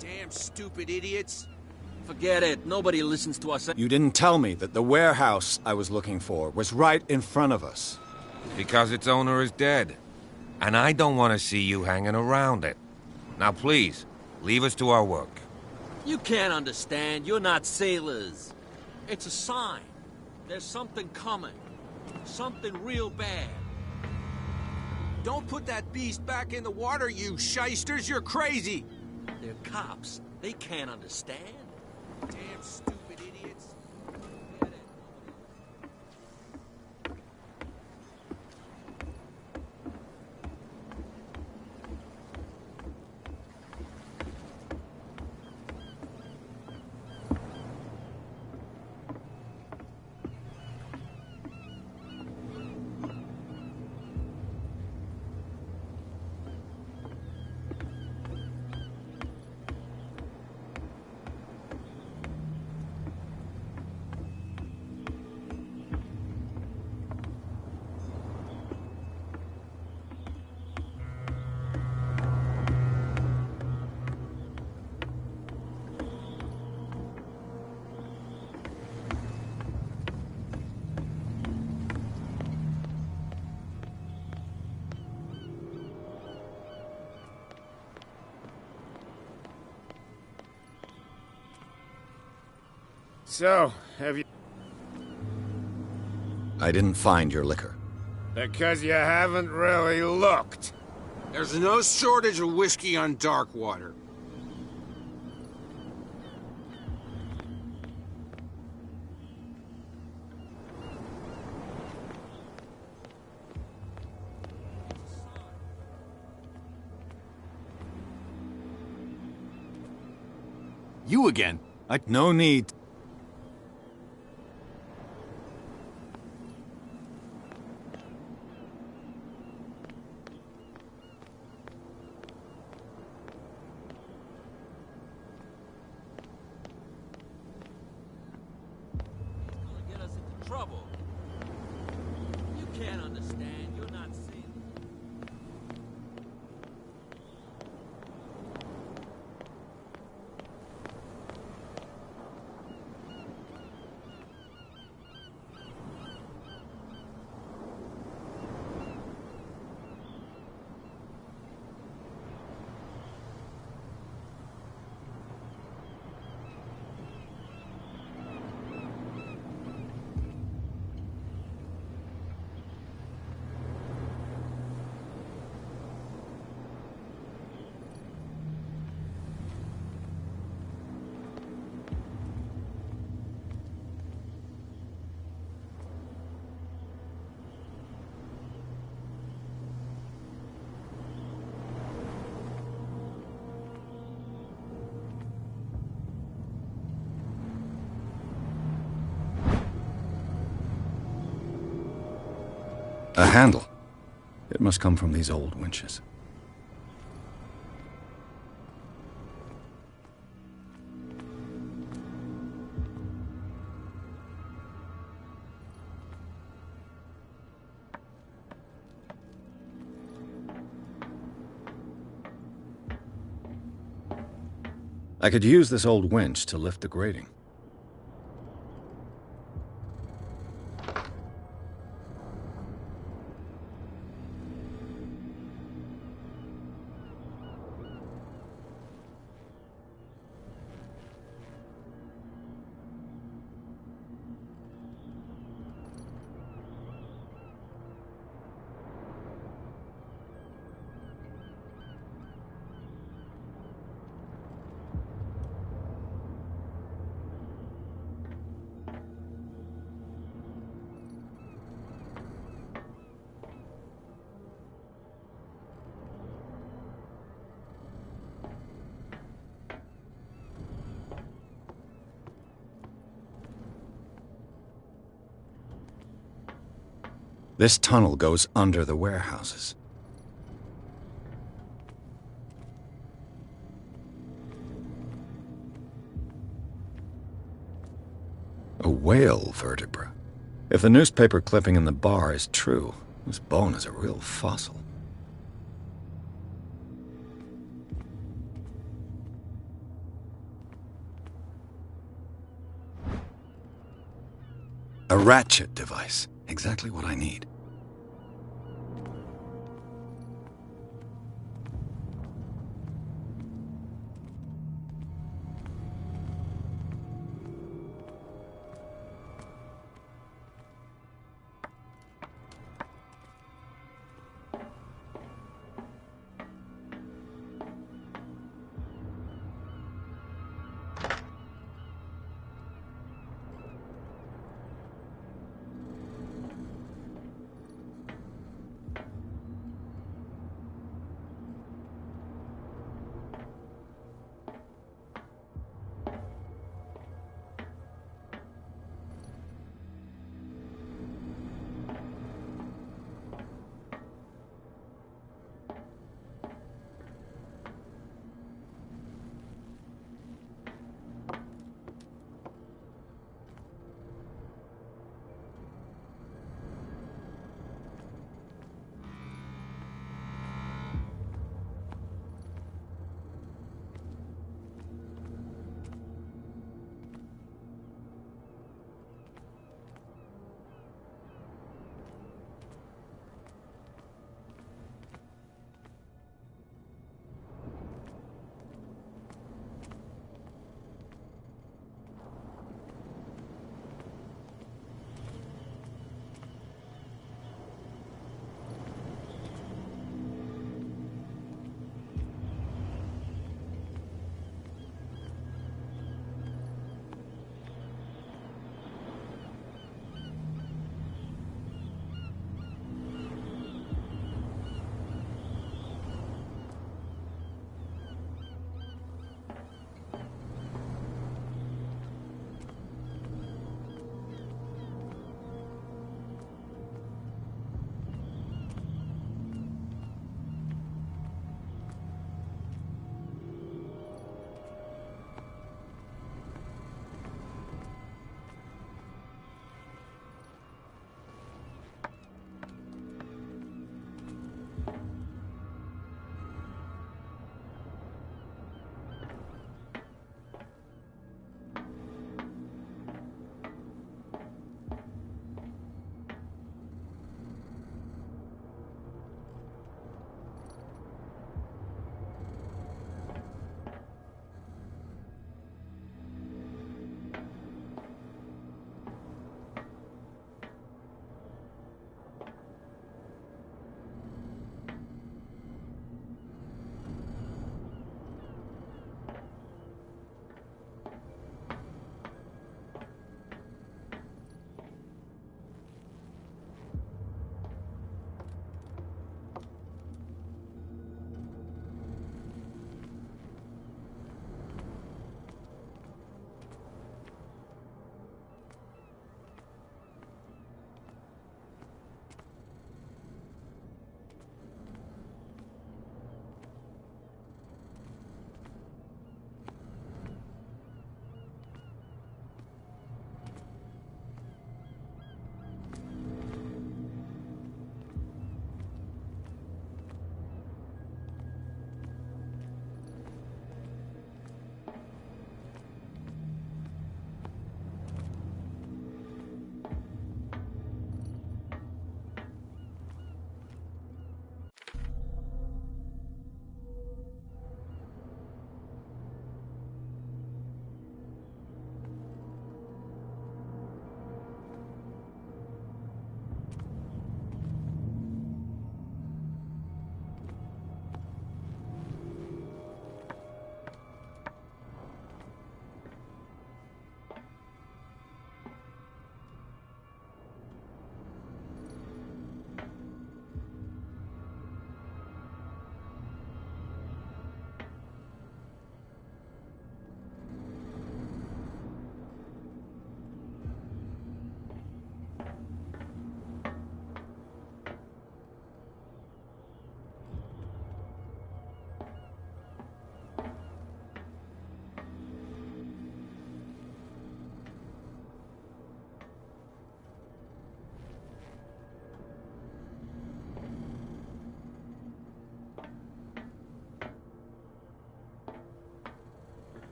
Damn stupid idiots! Forget it. Nobody listens to us. You didn't tell me that the warehouse I was looking for was right in front of us. Because its owner is dead. And I don't want to see you hanging around it. Now please, leave us to our work. You can't understand. You're not sailors. It's a sign. There's something coming. Something real bad. Don't put that beast back in the water, you shysters! You're crazy! They're cops. They can't understand. Damn stupid idiots. So, have you... I didn't find your liquor. Because you haven't really looked. There's no shortage of whiskey on Darkwater. You again? No need. Get us into trouble. You can't understand. You're not seeing. A handle. It must come from these old winches. I could use this old winch to lift the grating. This tunnel goes under the warehouses. A whale vertebra. If the newspaper clipping in the bar is true, this bone is a real fossil. A ratchet device. Exactly what I need.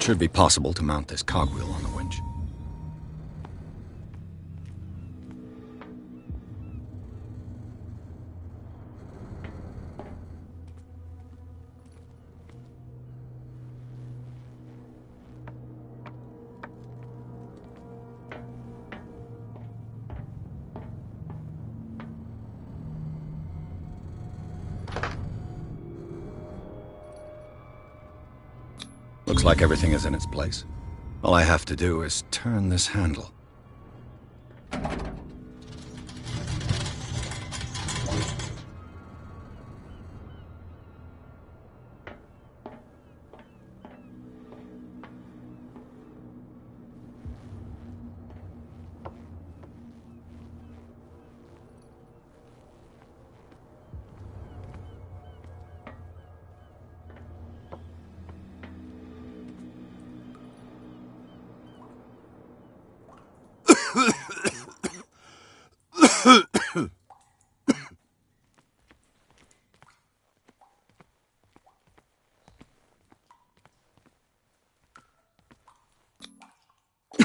Should be possible to mount this cogwheel on the winch. Looks like everything is in its place. All I have to do is turn this handle.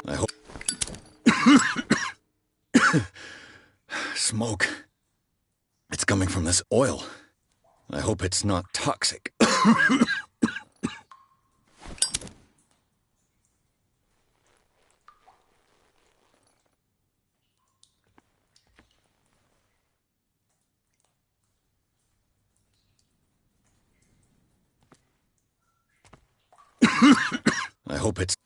I hope... Smoke. It's coming from this oil. I hope it's not toxic. I hope it's...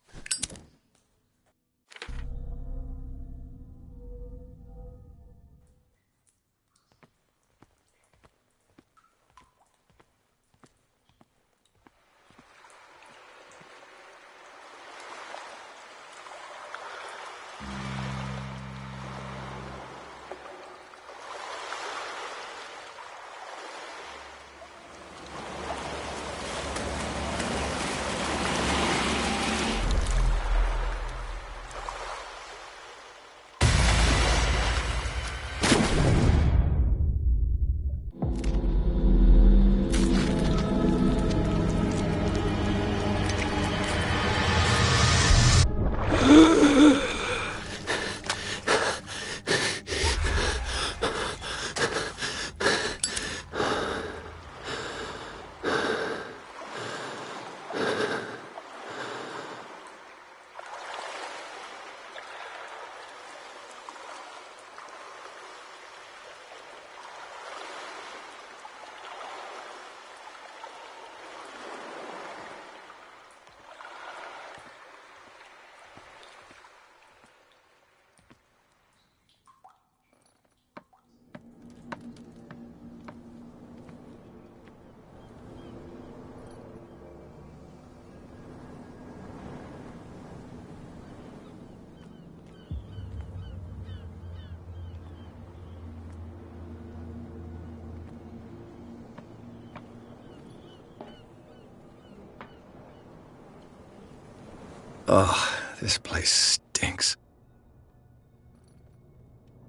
Oh, this place stinks.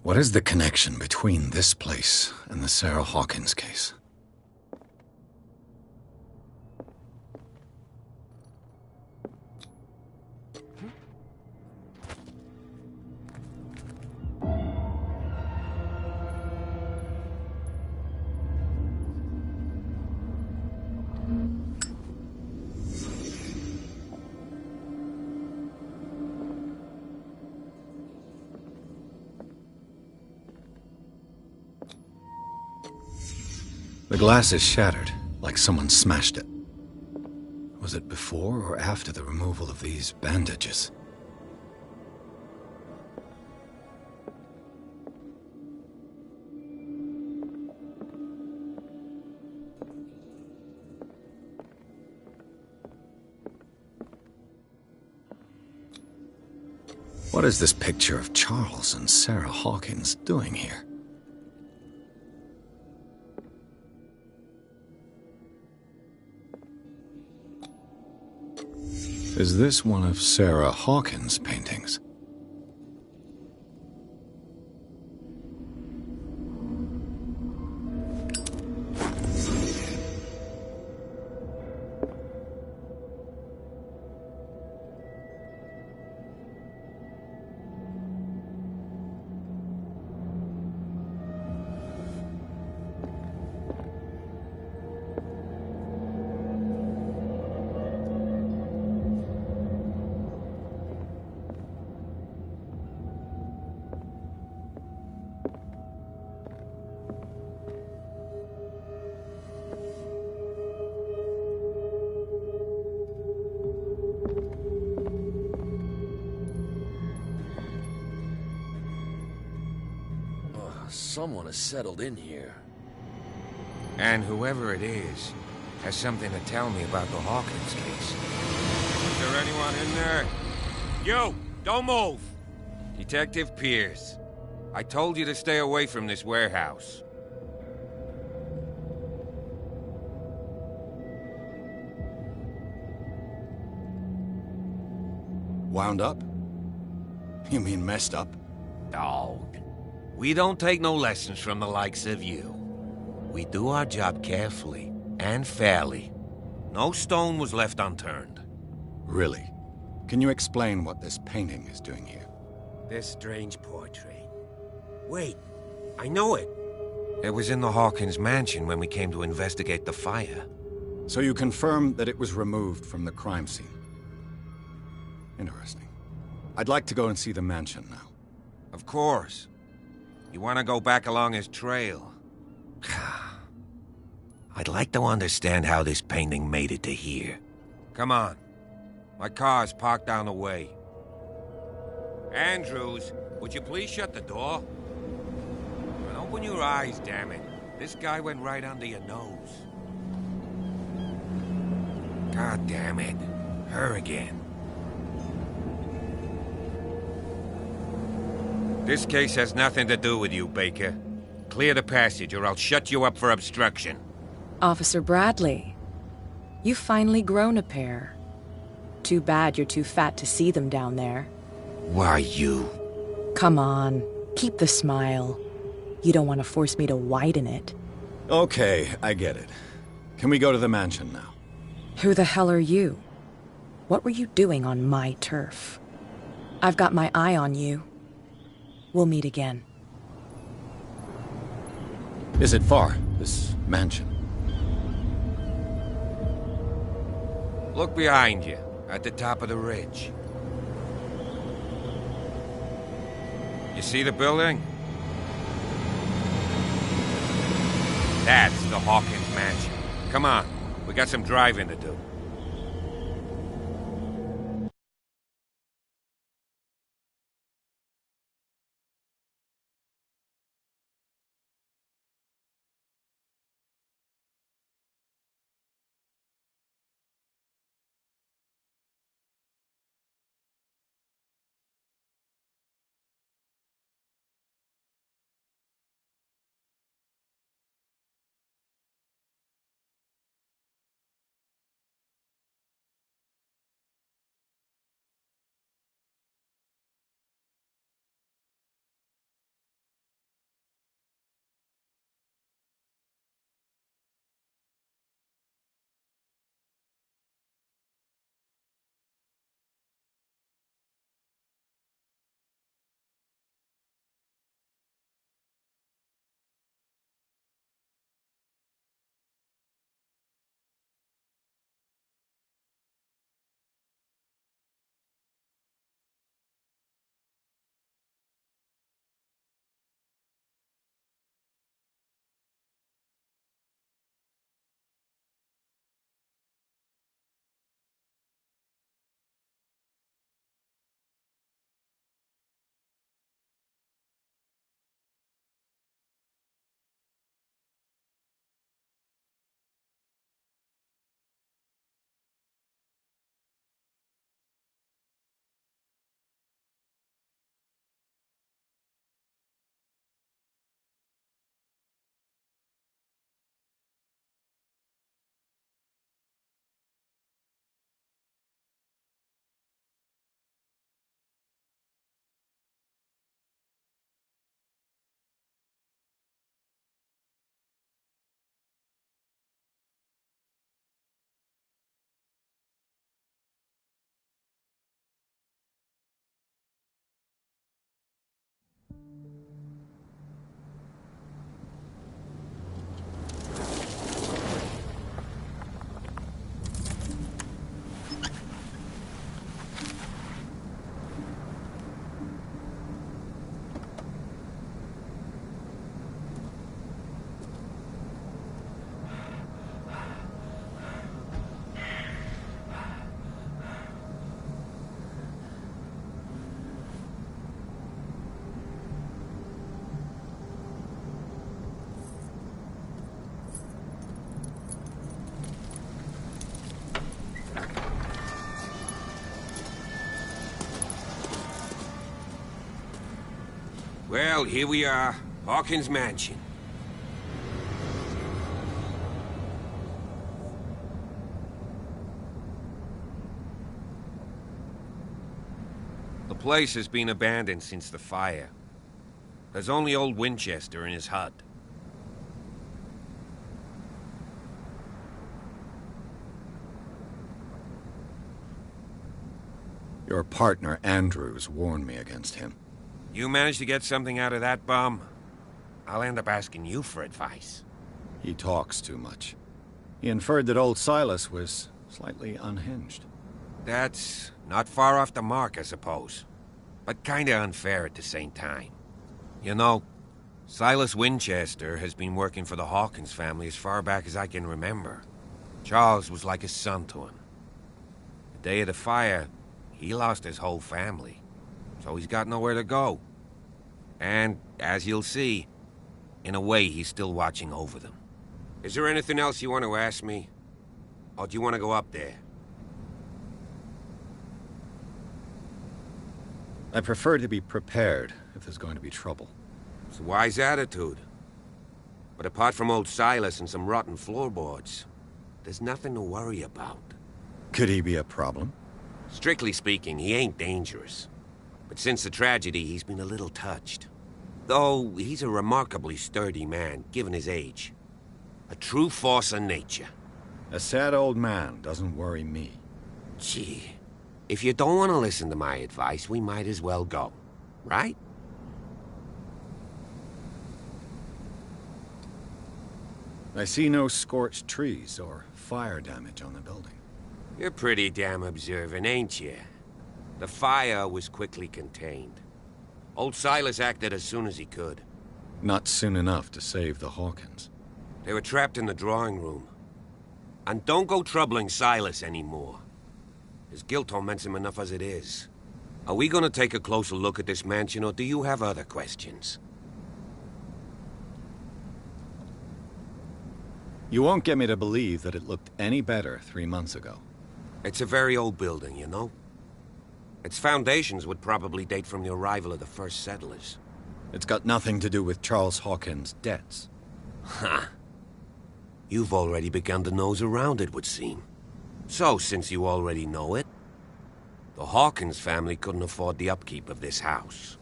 What is the connection between this place and the Sarah Hawkins case? The glass is shattered, like someone smashed it. Was it before or after the removal of these bandages? What is this picture of Charles and Sarah Hawkins doing here? Is this one of Sarah Hawkins' paintings? Someone has settled in here. And whoever it is has something to tell me about the Hawkins case. Is there anyone in there? You! Don't move! Detective Pierce. I told you to stay away from this warehouse. Wound up? You mean messed up? Dog. We don't take no lessons from the likes of you. We do our job carefully and fairly. No stone was left unturned. Really? Can you explain what this painting is doing here? This strange portrait. Wait, I know it. It was in the Hawkins mansion when we came to investigate the fire. So you confirm that it was removed from the crime scene? Interesting. I'd like to go and see the mansion now. Of course. You want to go back along his trail? I'd like to understand how this painting made it to here. Come on. My car's parked down the way. Andrews, would you please shut the door? And open your eyes, damn it. This guy went right under your nose. God damn it. Her again. This case has nothing to do with you, Baker. Clear the passage, or I'll shut you up for obstruction. Officer Bradley, you've finally grown a pair. Too bad you're too fat to see them down there. Why, you... Come on, keep the smile. You don't want to force me to widen it. Okay, I get it. Can we go to the mansion now? Who the hell are you? What were you doing on my turf? I've got my eye on you. We'll meet again. Is it far, this mansion? Look behind you, at the top of the ridge. You see the building? That's the Hawkins mansion. Come on, we got some driving to do. Well, here we are. Hawkins Mansion. The place has been abandoned since the fire. There's only old Winchester in his hut. Your partner, Andrews, warned me against him. You managed to get something out of that bum? I'll end up asking you for advice. He talks too much. He inferred that old Silas was slightly unhinged. That's not far off the mark, I suppose. But kinda unfair at the same time. You know, Silas Winchester has been working for the Hawkins family as far back as I can remember. Charles was like a son to him. The day of the fire, he lost his whole family. So he's got nowhere to go. And, as you'll see, in a way he's still watching over them. Is there anything else you want to ask me? Or do you want to go up there? I prefer to be prepared if there's going to be trouble. It's a wise attitude. But apart from old Silas and some rotten floorboards, there's nothing to worry about. Could he be a problem? Strictly speaking, he ain't dangerous. But since the tragedy, he's been a little touched. Though he's a remarkably sturdy man, given his age. A true force of nature. A sad old man doesn't worry me. Gee, if you don't want to listen to my advice, we might as well go. Right? I see no scorched trees or fire damage on the building. You're pretty damn observant, ain't you? The fire was quickly contained. Old Silas acted as soon as he could. Not soon enough to save the Hawkins. They were trapped in the drawing room. And don't go troubling Silas anymore. His guilt torments him enough as it is. Are we gonna take a closer look at this mansion, or do you have other questions? You won't get me to believe that it looked any better 3 months ago. It's a very old building, you know? Its foundations would probably date from the arrival of the first settlers. It's got nothing to do with Charles Hawkins' debts. Ha! You've already begun to nose around it, would seem. So, since you already know it, the Hawkins family couldn't afford the upkeep of this house.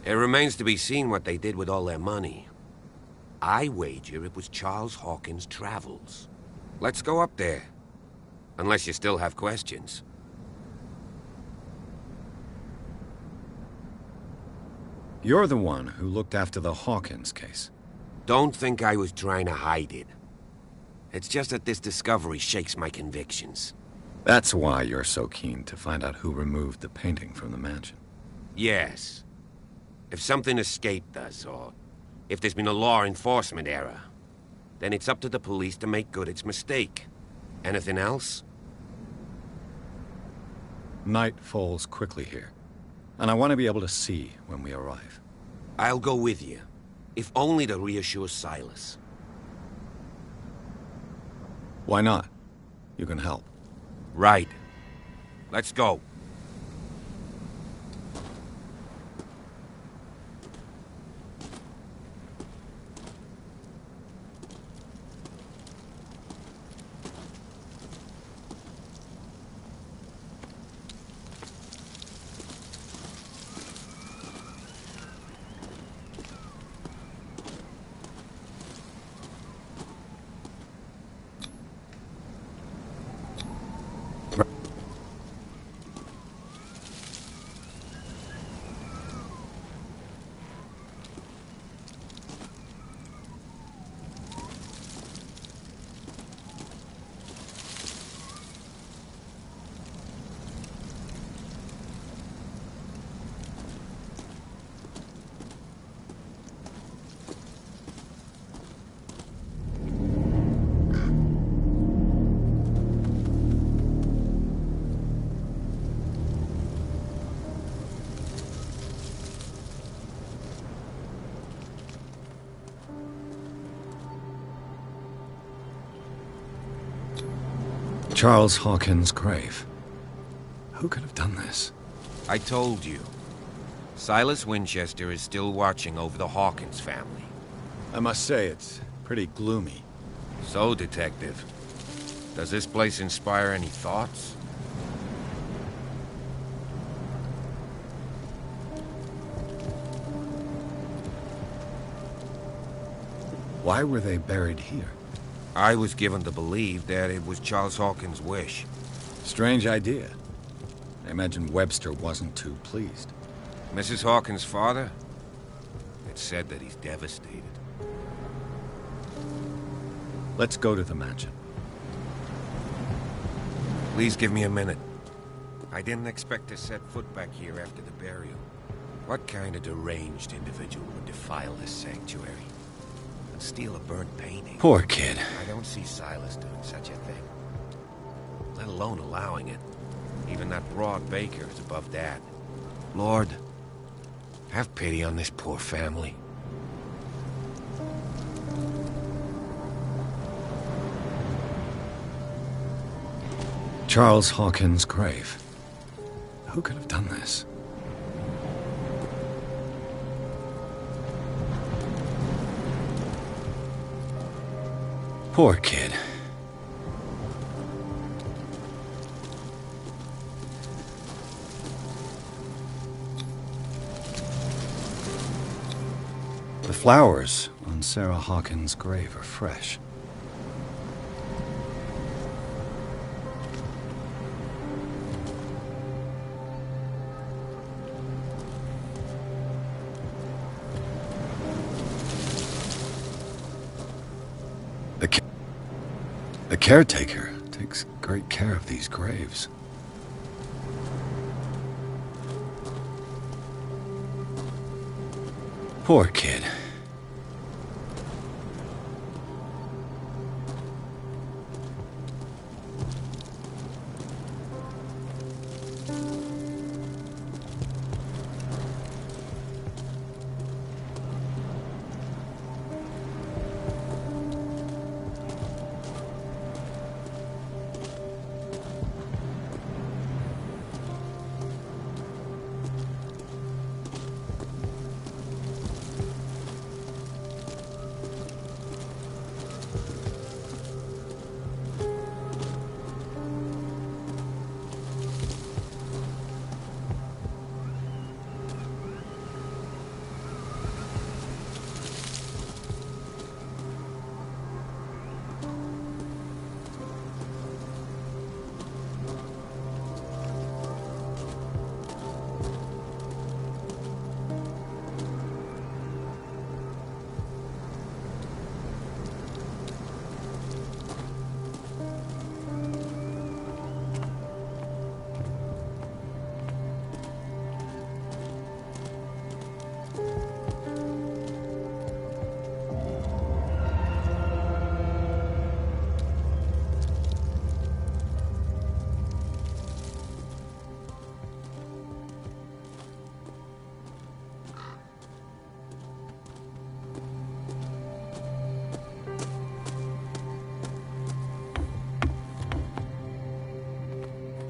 It remains to be seen what they did with all their money. I wager it was Charles Hawkins' travels. Let's go up there. Unless you still have questions. You're the one who looked after the Hawkins case. Don't think I was trying to hide it. It's just that this discovery shakes my convictions. That's why you're so keen to find out who removed the painting from the mansion. Yes. If something escaped us, or if there's been a law enforcement error, then it's up to the police to make good its mistake. Anything else? Night falls quickly here, and I want to be able to see when we arrive. I'll go with you, if only to reassure Silas. Why not? You can help. Right. Let's go. Charles Hawkins' grave. Who could have done this? I told you. Silas Winchester is still watching over the Hawkins family. I must say, it's pretty gloomy. So, Detective, does this place inspire any thoughts? Why were they buried here? I was given to believe that it was Charles Hawkins' wish. Strange idea. I imagine Webster wasn't too pleased. Mrs. Hawkins' father? It's said that he's devastated. Let's go to the mansion. Please give me a minute. I didn't expect to set foot back here after the burial. What kind of deranged individual would defile this sanctuary? And steal a burnt painting? Poor kid. I don't see Silas doing such a thing. Let alone allowing it. Even that broad baker is above that. Lord, have pity on this poor family. Charles Hawkins' grave. Who could have done this? Poor kid. The flowers on Sarah Hawkins' grave are fresh. The caretaker takes great care of these graves. Poor kid.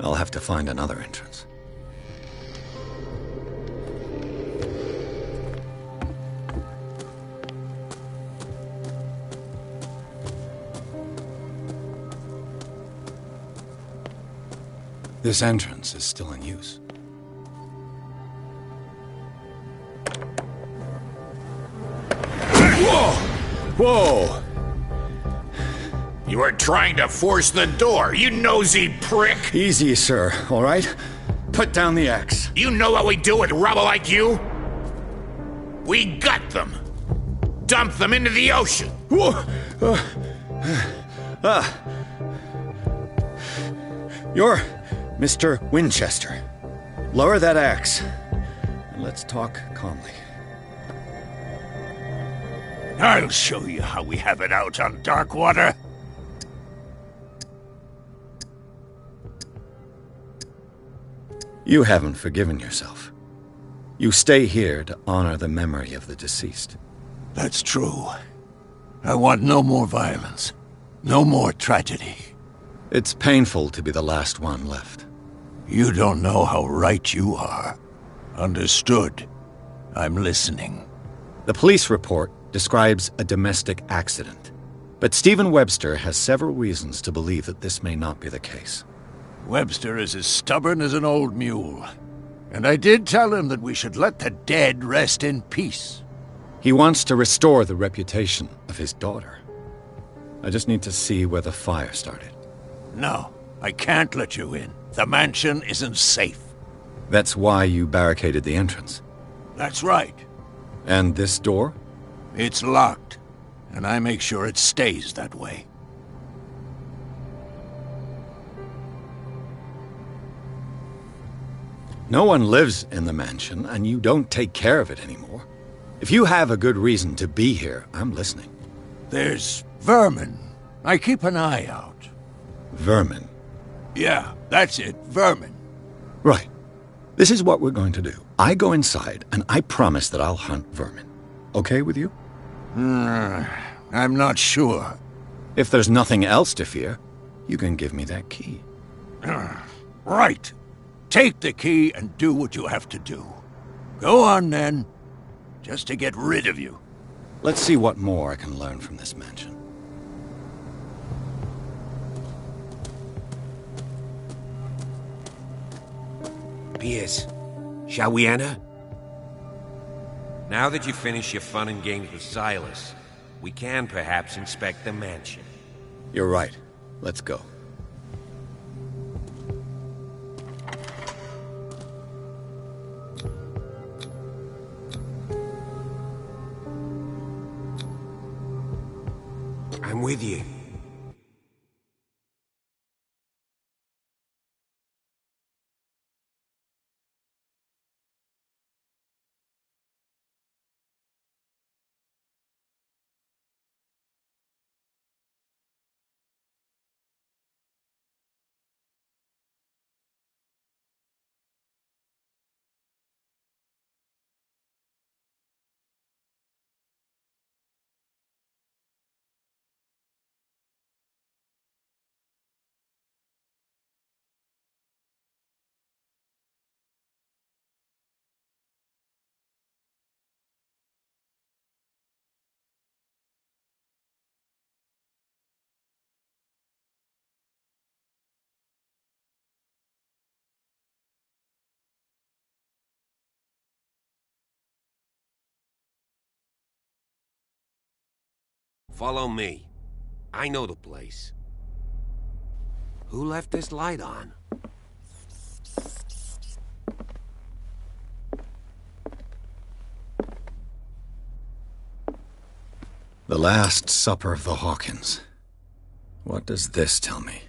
I'll have to find another entrance. This entrance is still in use. Whoa! Whoa! You were trying to force the door, you nosy prick! Easy, sir, all right? Put down the axe. You know what we do with rubble like you? We gut them. Dump them into the ocean. You're Mr. Winchester. Lower that axe, and let's talk calmly. I'll show you how we have it out on Darkwater. You haven't forgiven yourself. You stay here to honor the memory of the deceased. That's true. I want no more violence. No more tragedy. It's painful to be the last one left. You don't know how right you are. Understood. I'm listening. The police report describes a domestic accident, but Stephen Webster has several reasons to believe that this may not be the case. Webster is as stubborn as an old mule. And I did tell him that we should let the dead rest in peace. He wants to restore the reputation of his daughter. I just need to see where the fire started. No, I can't let you in. The mansion isn't safe. That's why you barricaded the entrance. That's right. And this door? It's locked, and I make sure it stays that way. No one lives in the mansion, and you don't take care of it anymore. If you have a good reason to be here, I'm listening. There's vermin. I keep an eye out. Vermin? Yeah, that's it, vermin. Right. This is what we're going to do. I go inside, and I promise that I'll hunt vermin. Okay with you? I'm not sure. If there's nothing else to fear, you can give me that key. Right. Take the key and do what you have to do. Go on, then. Just to get rid of you. Let's see what more I can learn from this mansion. Pierce, shall we enter? Now that you've finished your fun and games with Silas, we can perhaps inspect the mansion. You're right. Let's go. I'm with you. Follow me. I know the place. Who left this light on? The Last Supper of the Hawkins. What does this tell me?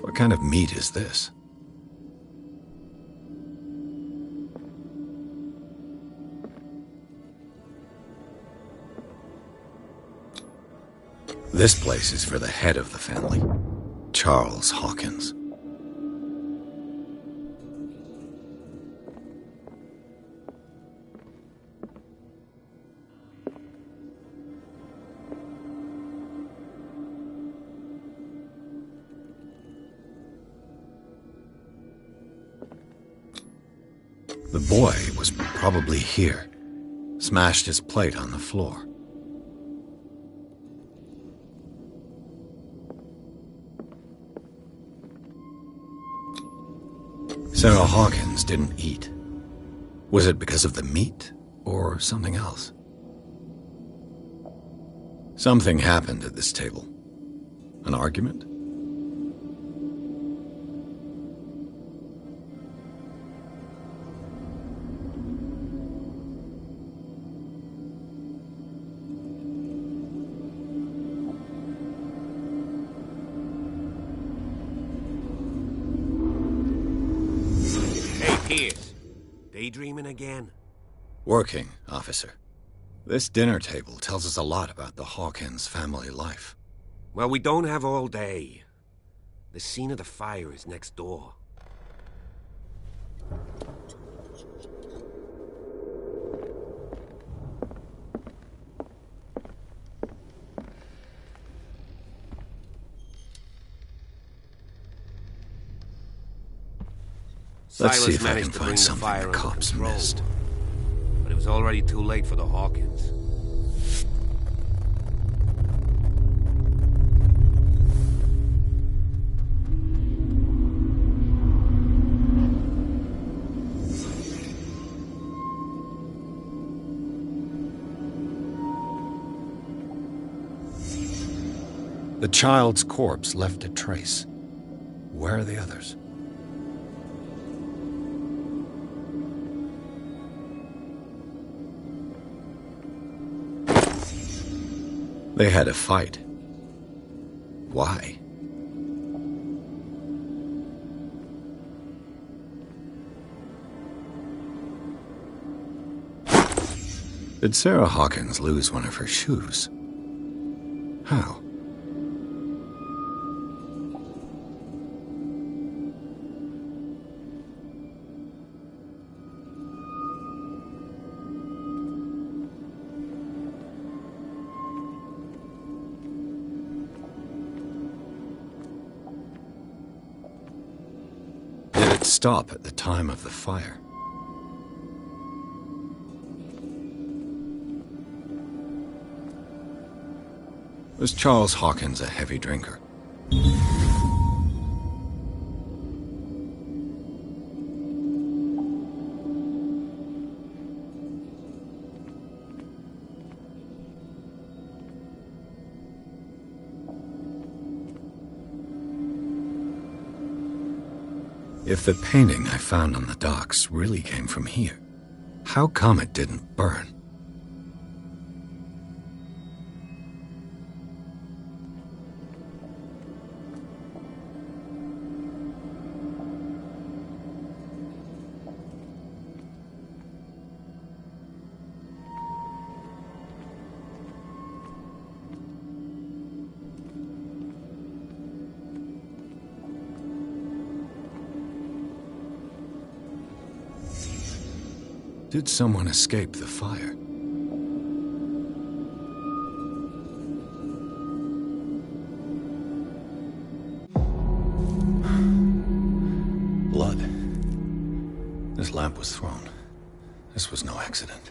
What kind of meat is this? This place is for the head of the family, Charles Hawkins. The boy was probably here, smashed his plate on the floor. Sarah Hawkins didn't eat. Was it because of the meat, or something else? Something happened at this table. An argument? Pierce, daydreaming again? Working, officer. This dinner table tells us a lot about the Hawkins family life. Well, we don't have all day. The scene of the fire is next door. Let's see Silas if I managed can to bring find the something fire the under cops control, missed. but it was already too late for the Hawkins. The child's corpse left a trace. Where are the others? They had a fight. Why? Did Sarah Hawkins lose one of her shoes? How? Did it stop at the time of the fire? Was Charles Hawkins a heavy drinker? If the painting I found on the docks really came from here, how come it didn't burn? Did someone escape the fire? Blood. This lamp was thrown. This was no accident.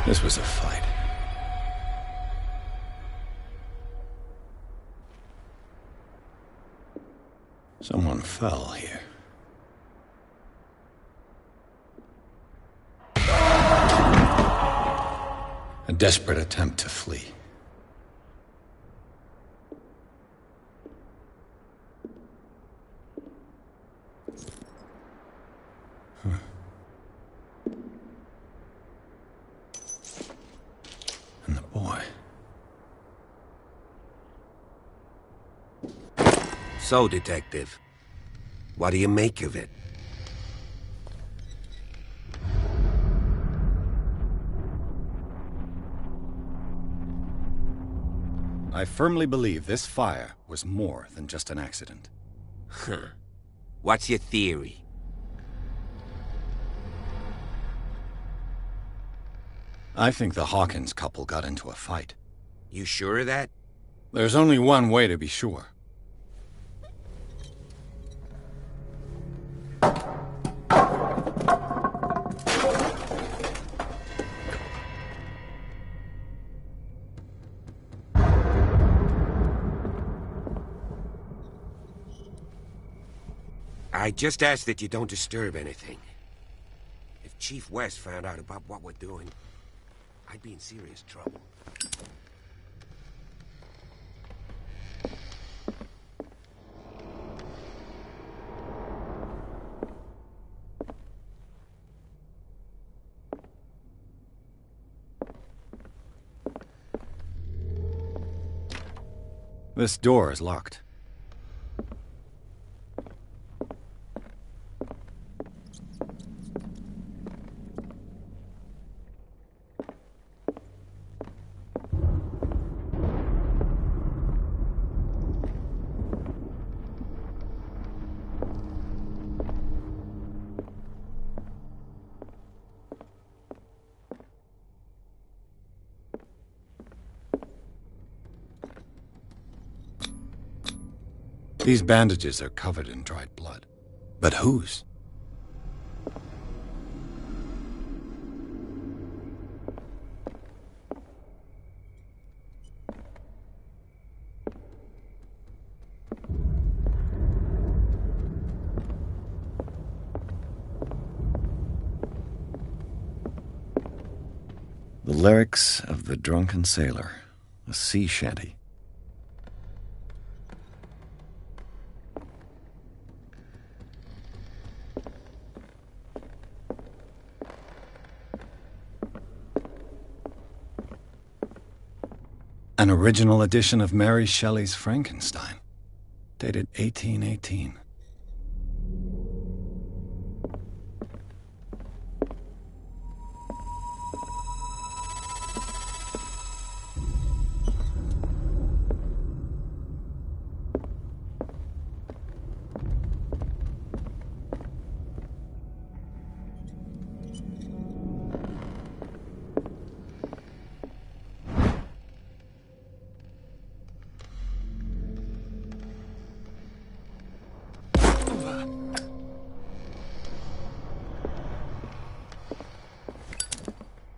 This was a fight. Someone fell here. A desperate attempt to flee. And the boy. So, Detective, what do you make of it? I firmly believe this fire was more than just an accident. Huh. What's your theory? I think the Hawkins couple got into a fight. You sure of that? There's only one way to be sure. I just ask that you don't disturb anything. If Chief West found out about what we're doing, I'd be in serious trouble. This door is locked. These bandages are covered in dried blood. But whose? The lyrics of the drunken sailor, a sea shanty. An original edition of Mary Shelley's Frankenstein, dated 1818.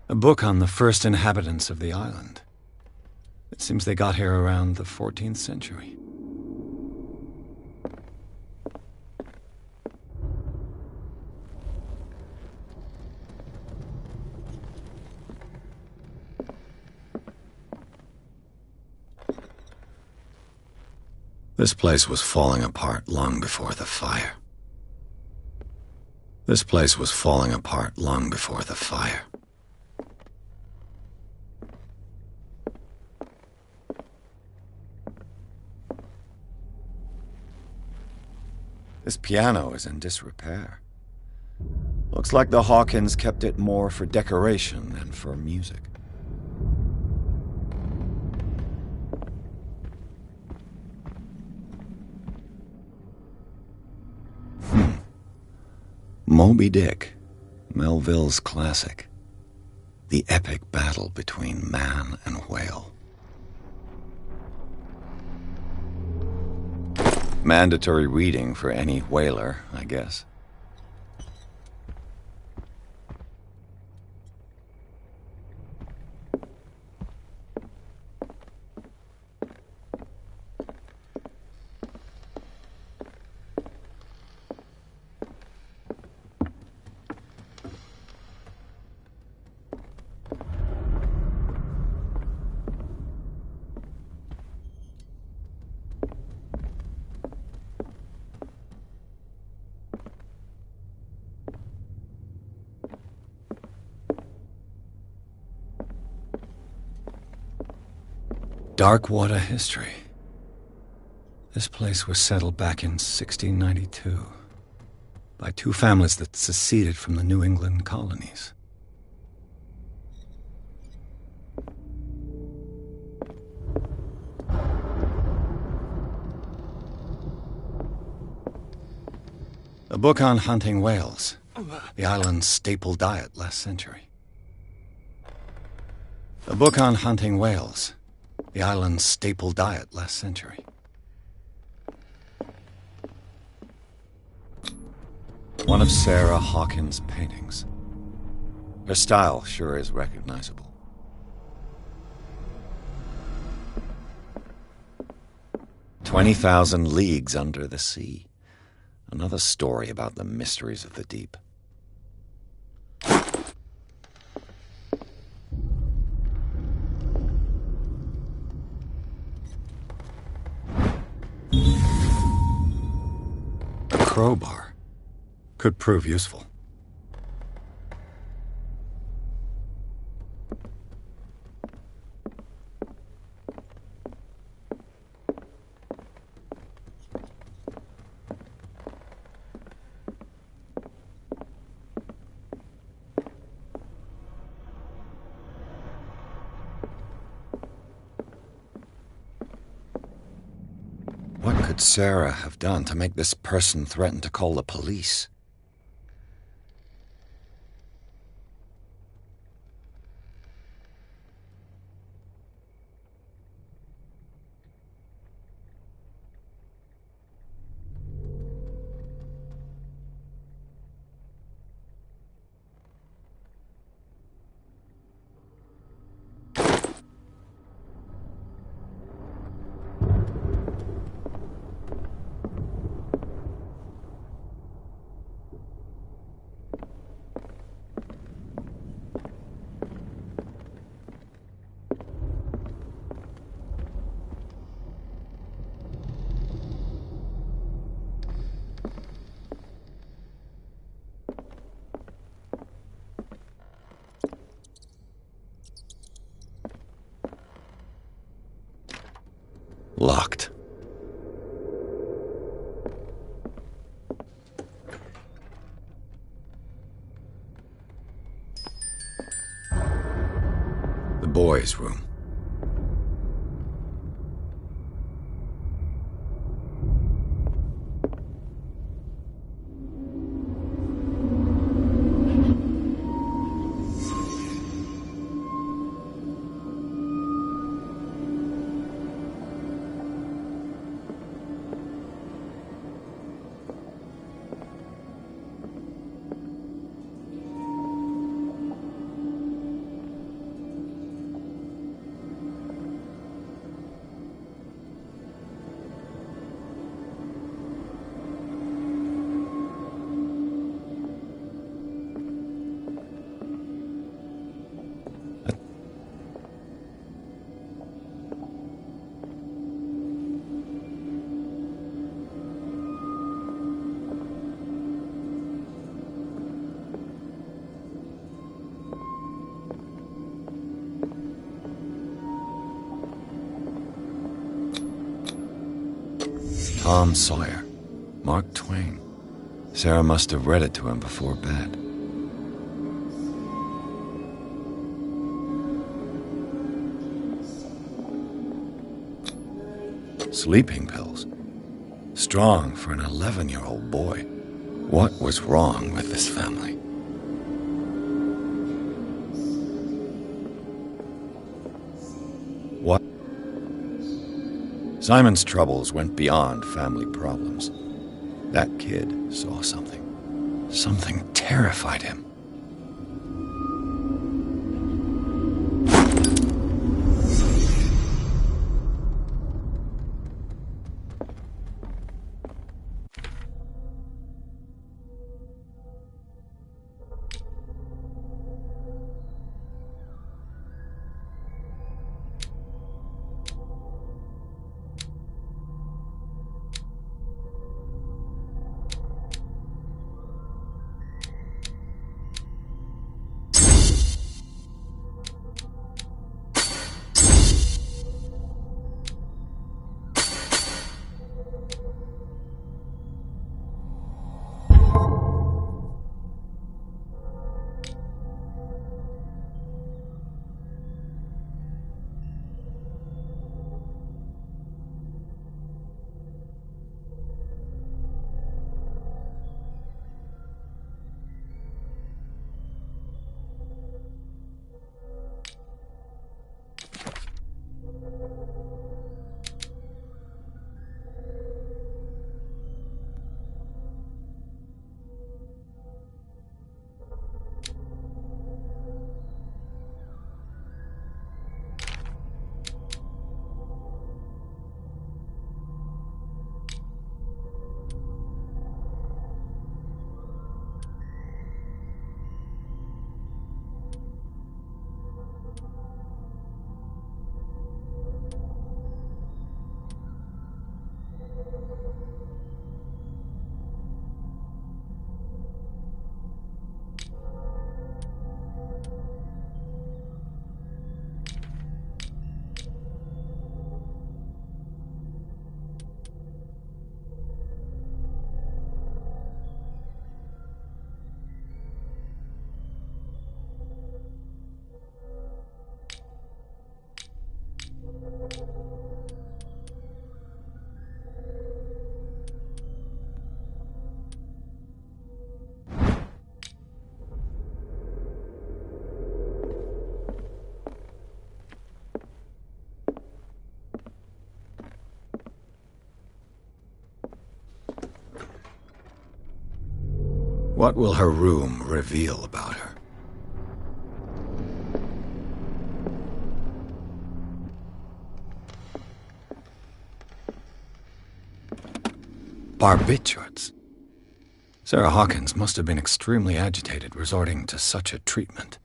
A book on the first inhabitants of the island. It seems they got here around the 14th century. This place was falling apart long before the fire. This place was falling apart long before the fire. This piano is in disrepair. Looks like the Hawkins kept it more for decoration than for music. Moby Dick, Melville's classic. The epic battle between man and whale. Mandatory reading for any whaler, I guess. Darkwater history. This place was settled back in 1692 by two families that seceded from the New England colonies. A book on hunting whales, the island's staple diet last century. A book on hunting whales, the island's staple diet last century. One of Sarah Hawkins' paintings. Her style sure is recognizable. "20,000 Leagues Under the Sea." Another story about the mysteries of the deep. A crowbar could prove useful. What could Sarah have done to make this person threaten to call the police? locked. The boys' room. Tom Sawyer. Mark Twain. Sarah must have read it to him before bed. Sleeping pills. Strong for an 11-year-old boy. What was wrong with this family? What? Simon's troubles went beyond family problems. That kid saw something. Something terrified him. What will her room reveal about her? Barbiturates. Sarah Hawkins must have been extremely agitated resorting to such a treatment.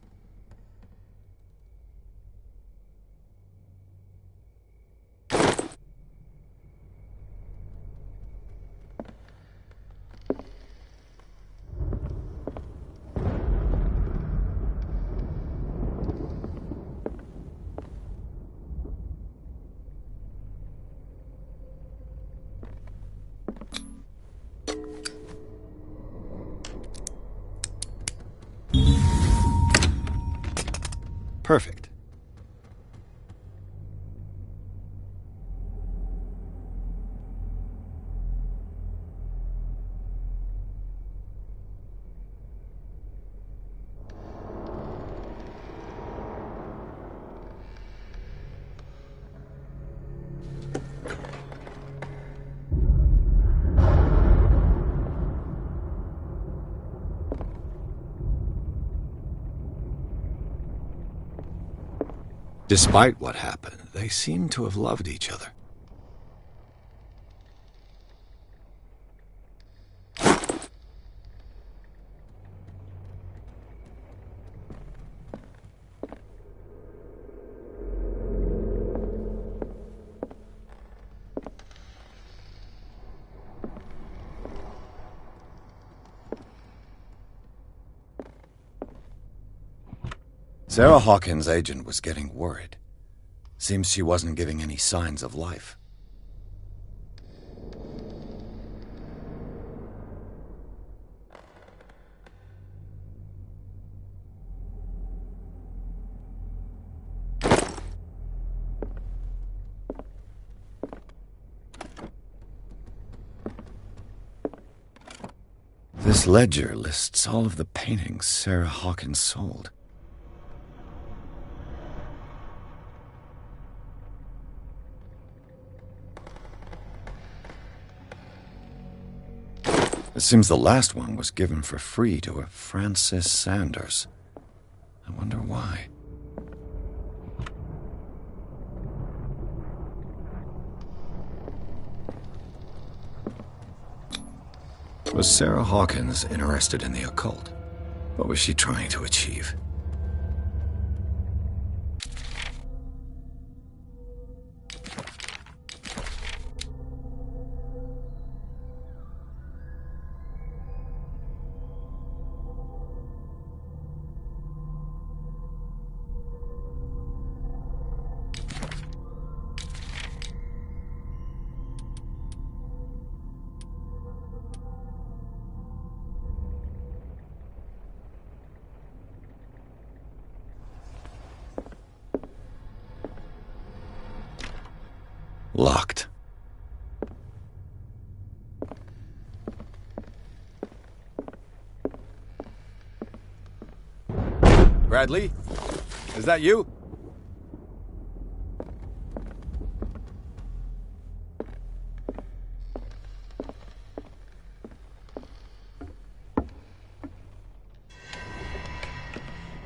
Perfect. Despite what happened, they seem to have loved each other. Sarah Hawkins' agent was getting worried. Seems she wasn't giving any signs of life. This ledger lists all of the paintings Sarah Hawkins sold. It seems the last one was given for free to a Francis Sanders. I wonder why. Was Sarah Hawkins interested in the occult? What was she trying to achieve? Locked. Bradley? Is that you?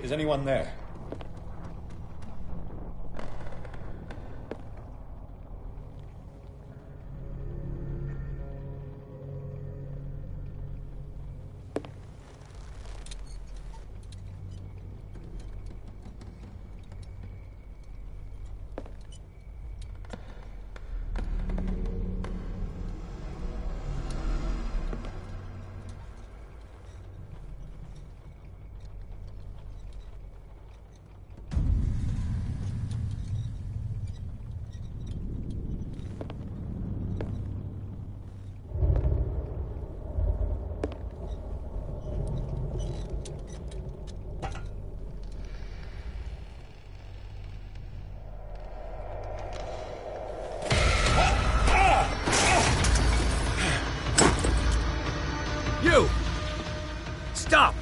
Is anyone there? You! Stop!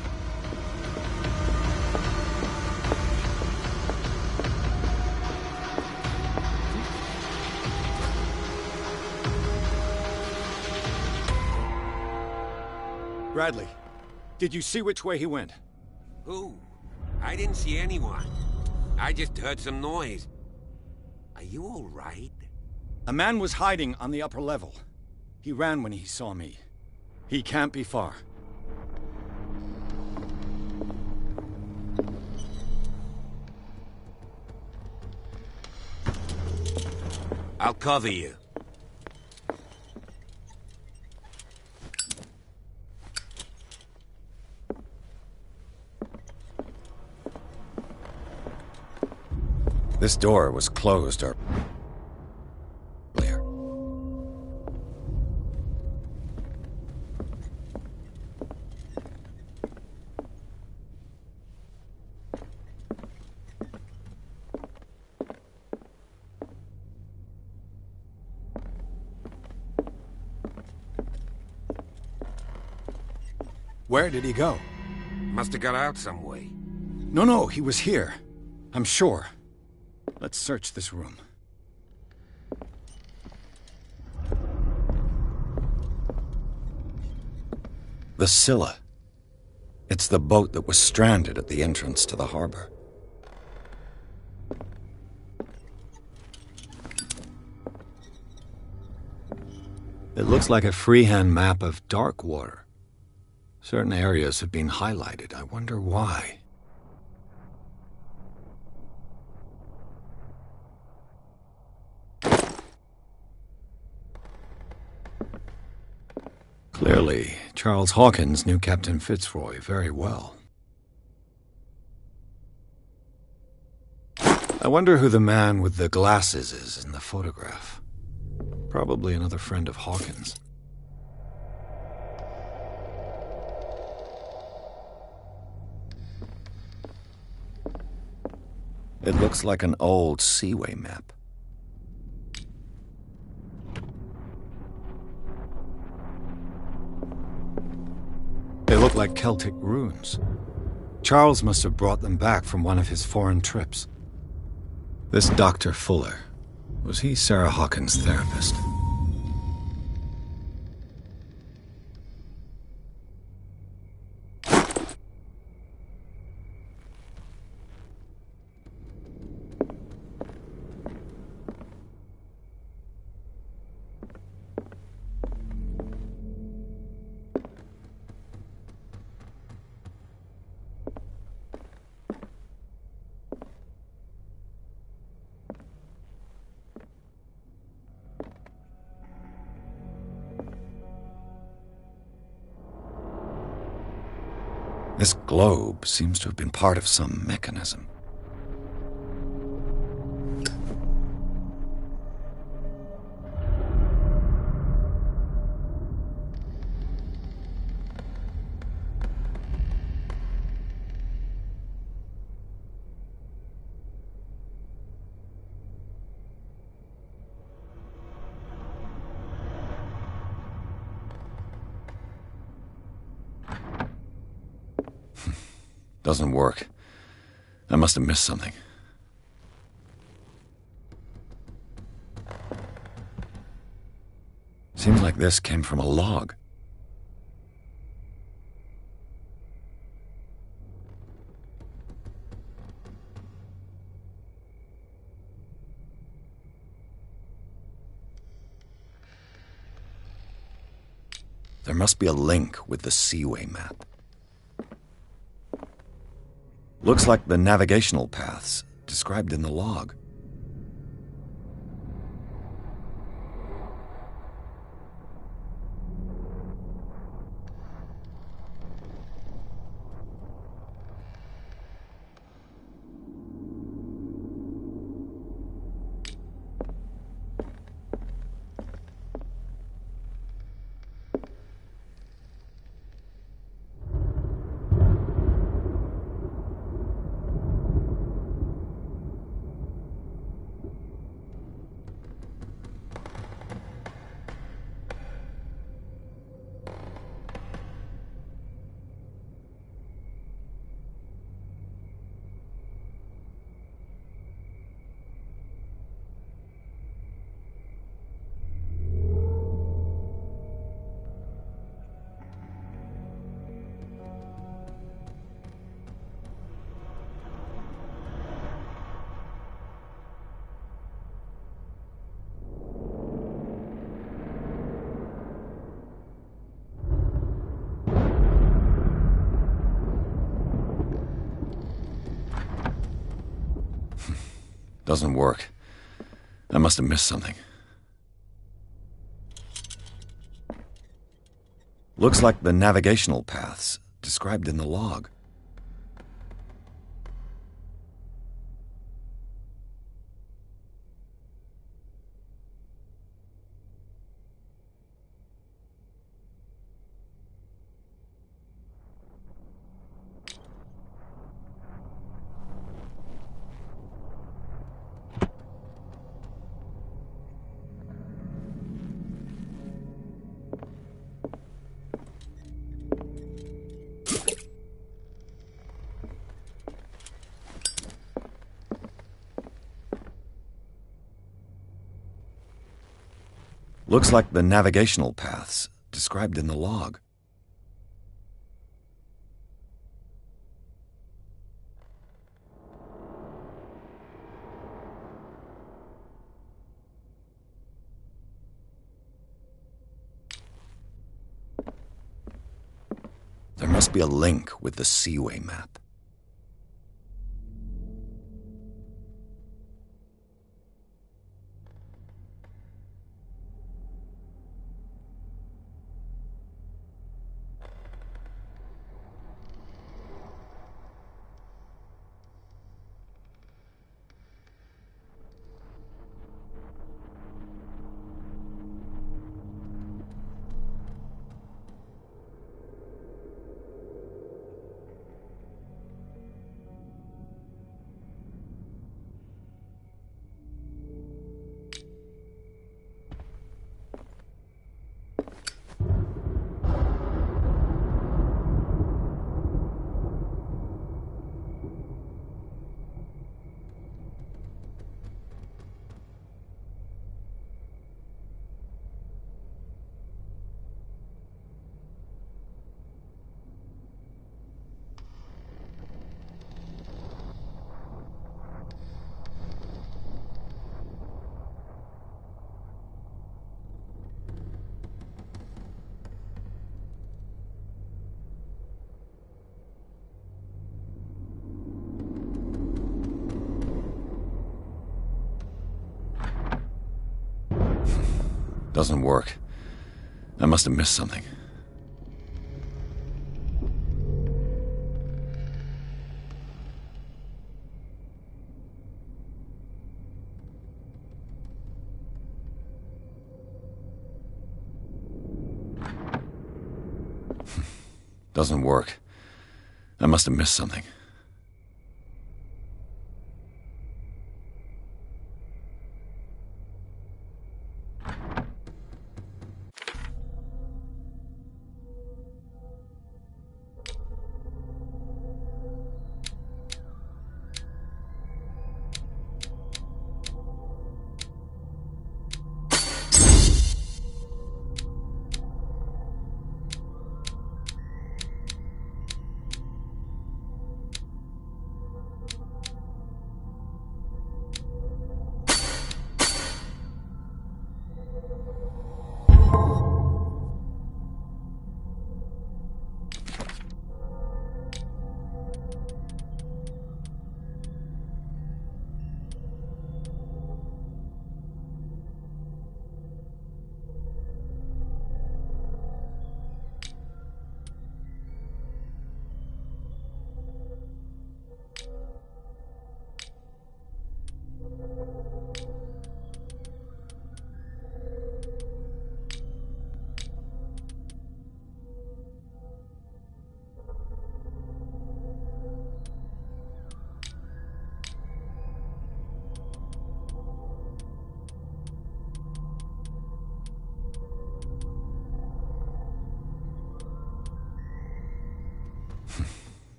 Bradley, did you see which way he went? Who? I didn't see anyone. I just heard some noise. Are you all right? A man was hiding on the upper level. He ran when he saw me. He can't be far. I'll cover you. This door was closed earlier. Where did he go? Must have got out some way. No, he was here. I'm sure. Let's search this room. The Scylla. It's the boat that was stranded at the entrance to the harbor. It looks like a freehand map of Darkwater. Certain areas have been highlighted. I wonder why. Clearly, Charles Hawkins knew Captain Fitzroy very well. I wonder who the man with the glasses is in the photograph. Probably another friend of Hawkins. It looks like an old seaway map. They look like Celtic runes. Charles must have brought them back from one of his foreign trips. This Dr. Fuller, was he Sarah Hawkins' therapist? This globe seems to have been part of some mechanism. Doesn't work. I must have missed something. Seems like this came from a log. There must be a link with the Seaway map. Looks like the navigational paths described in the log. Doesn't work. I must have missed something. Looks like the navigational paths described in the log. Looks like the navigational paths described in the log. There must be a link with the Seaway map. Doesn't work. I must have missed something. Doesn't work. I must have missed something.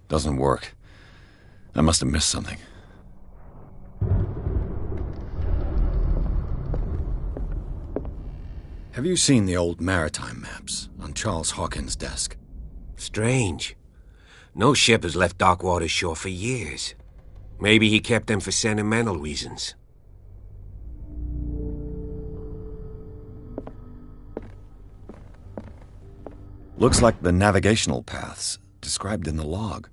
Doesn't work. I must have missed something. Have you seen the old maritime maps on Charles Hawkins' desk? Strange. No ship has left Darkwater shore for years. Maybe he kept them for sentimental reasons. Looks like the navigational paths described in the log.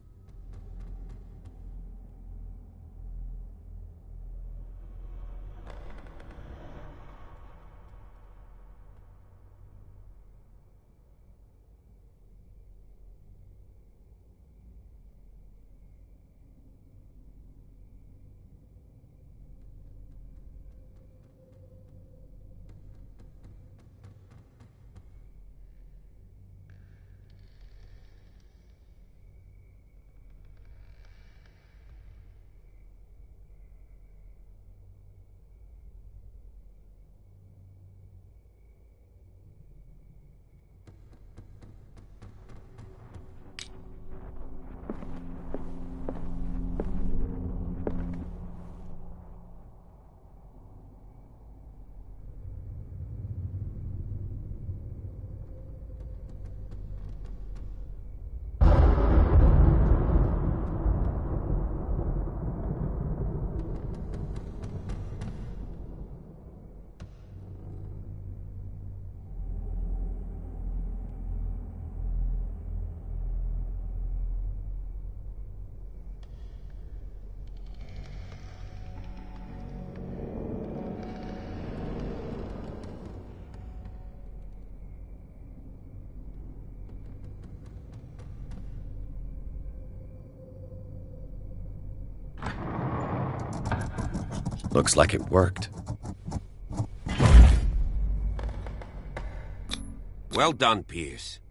Looks like it worked. Well done, Pierce.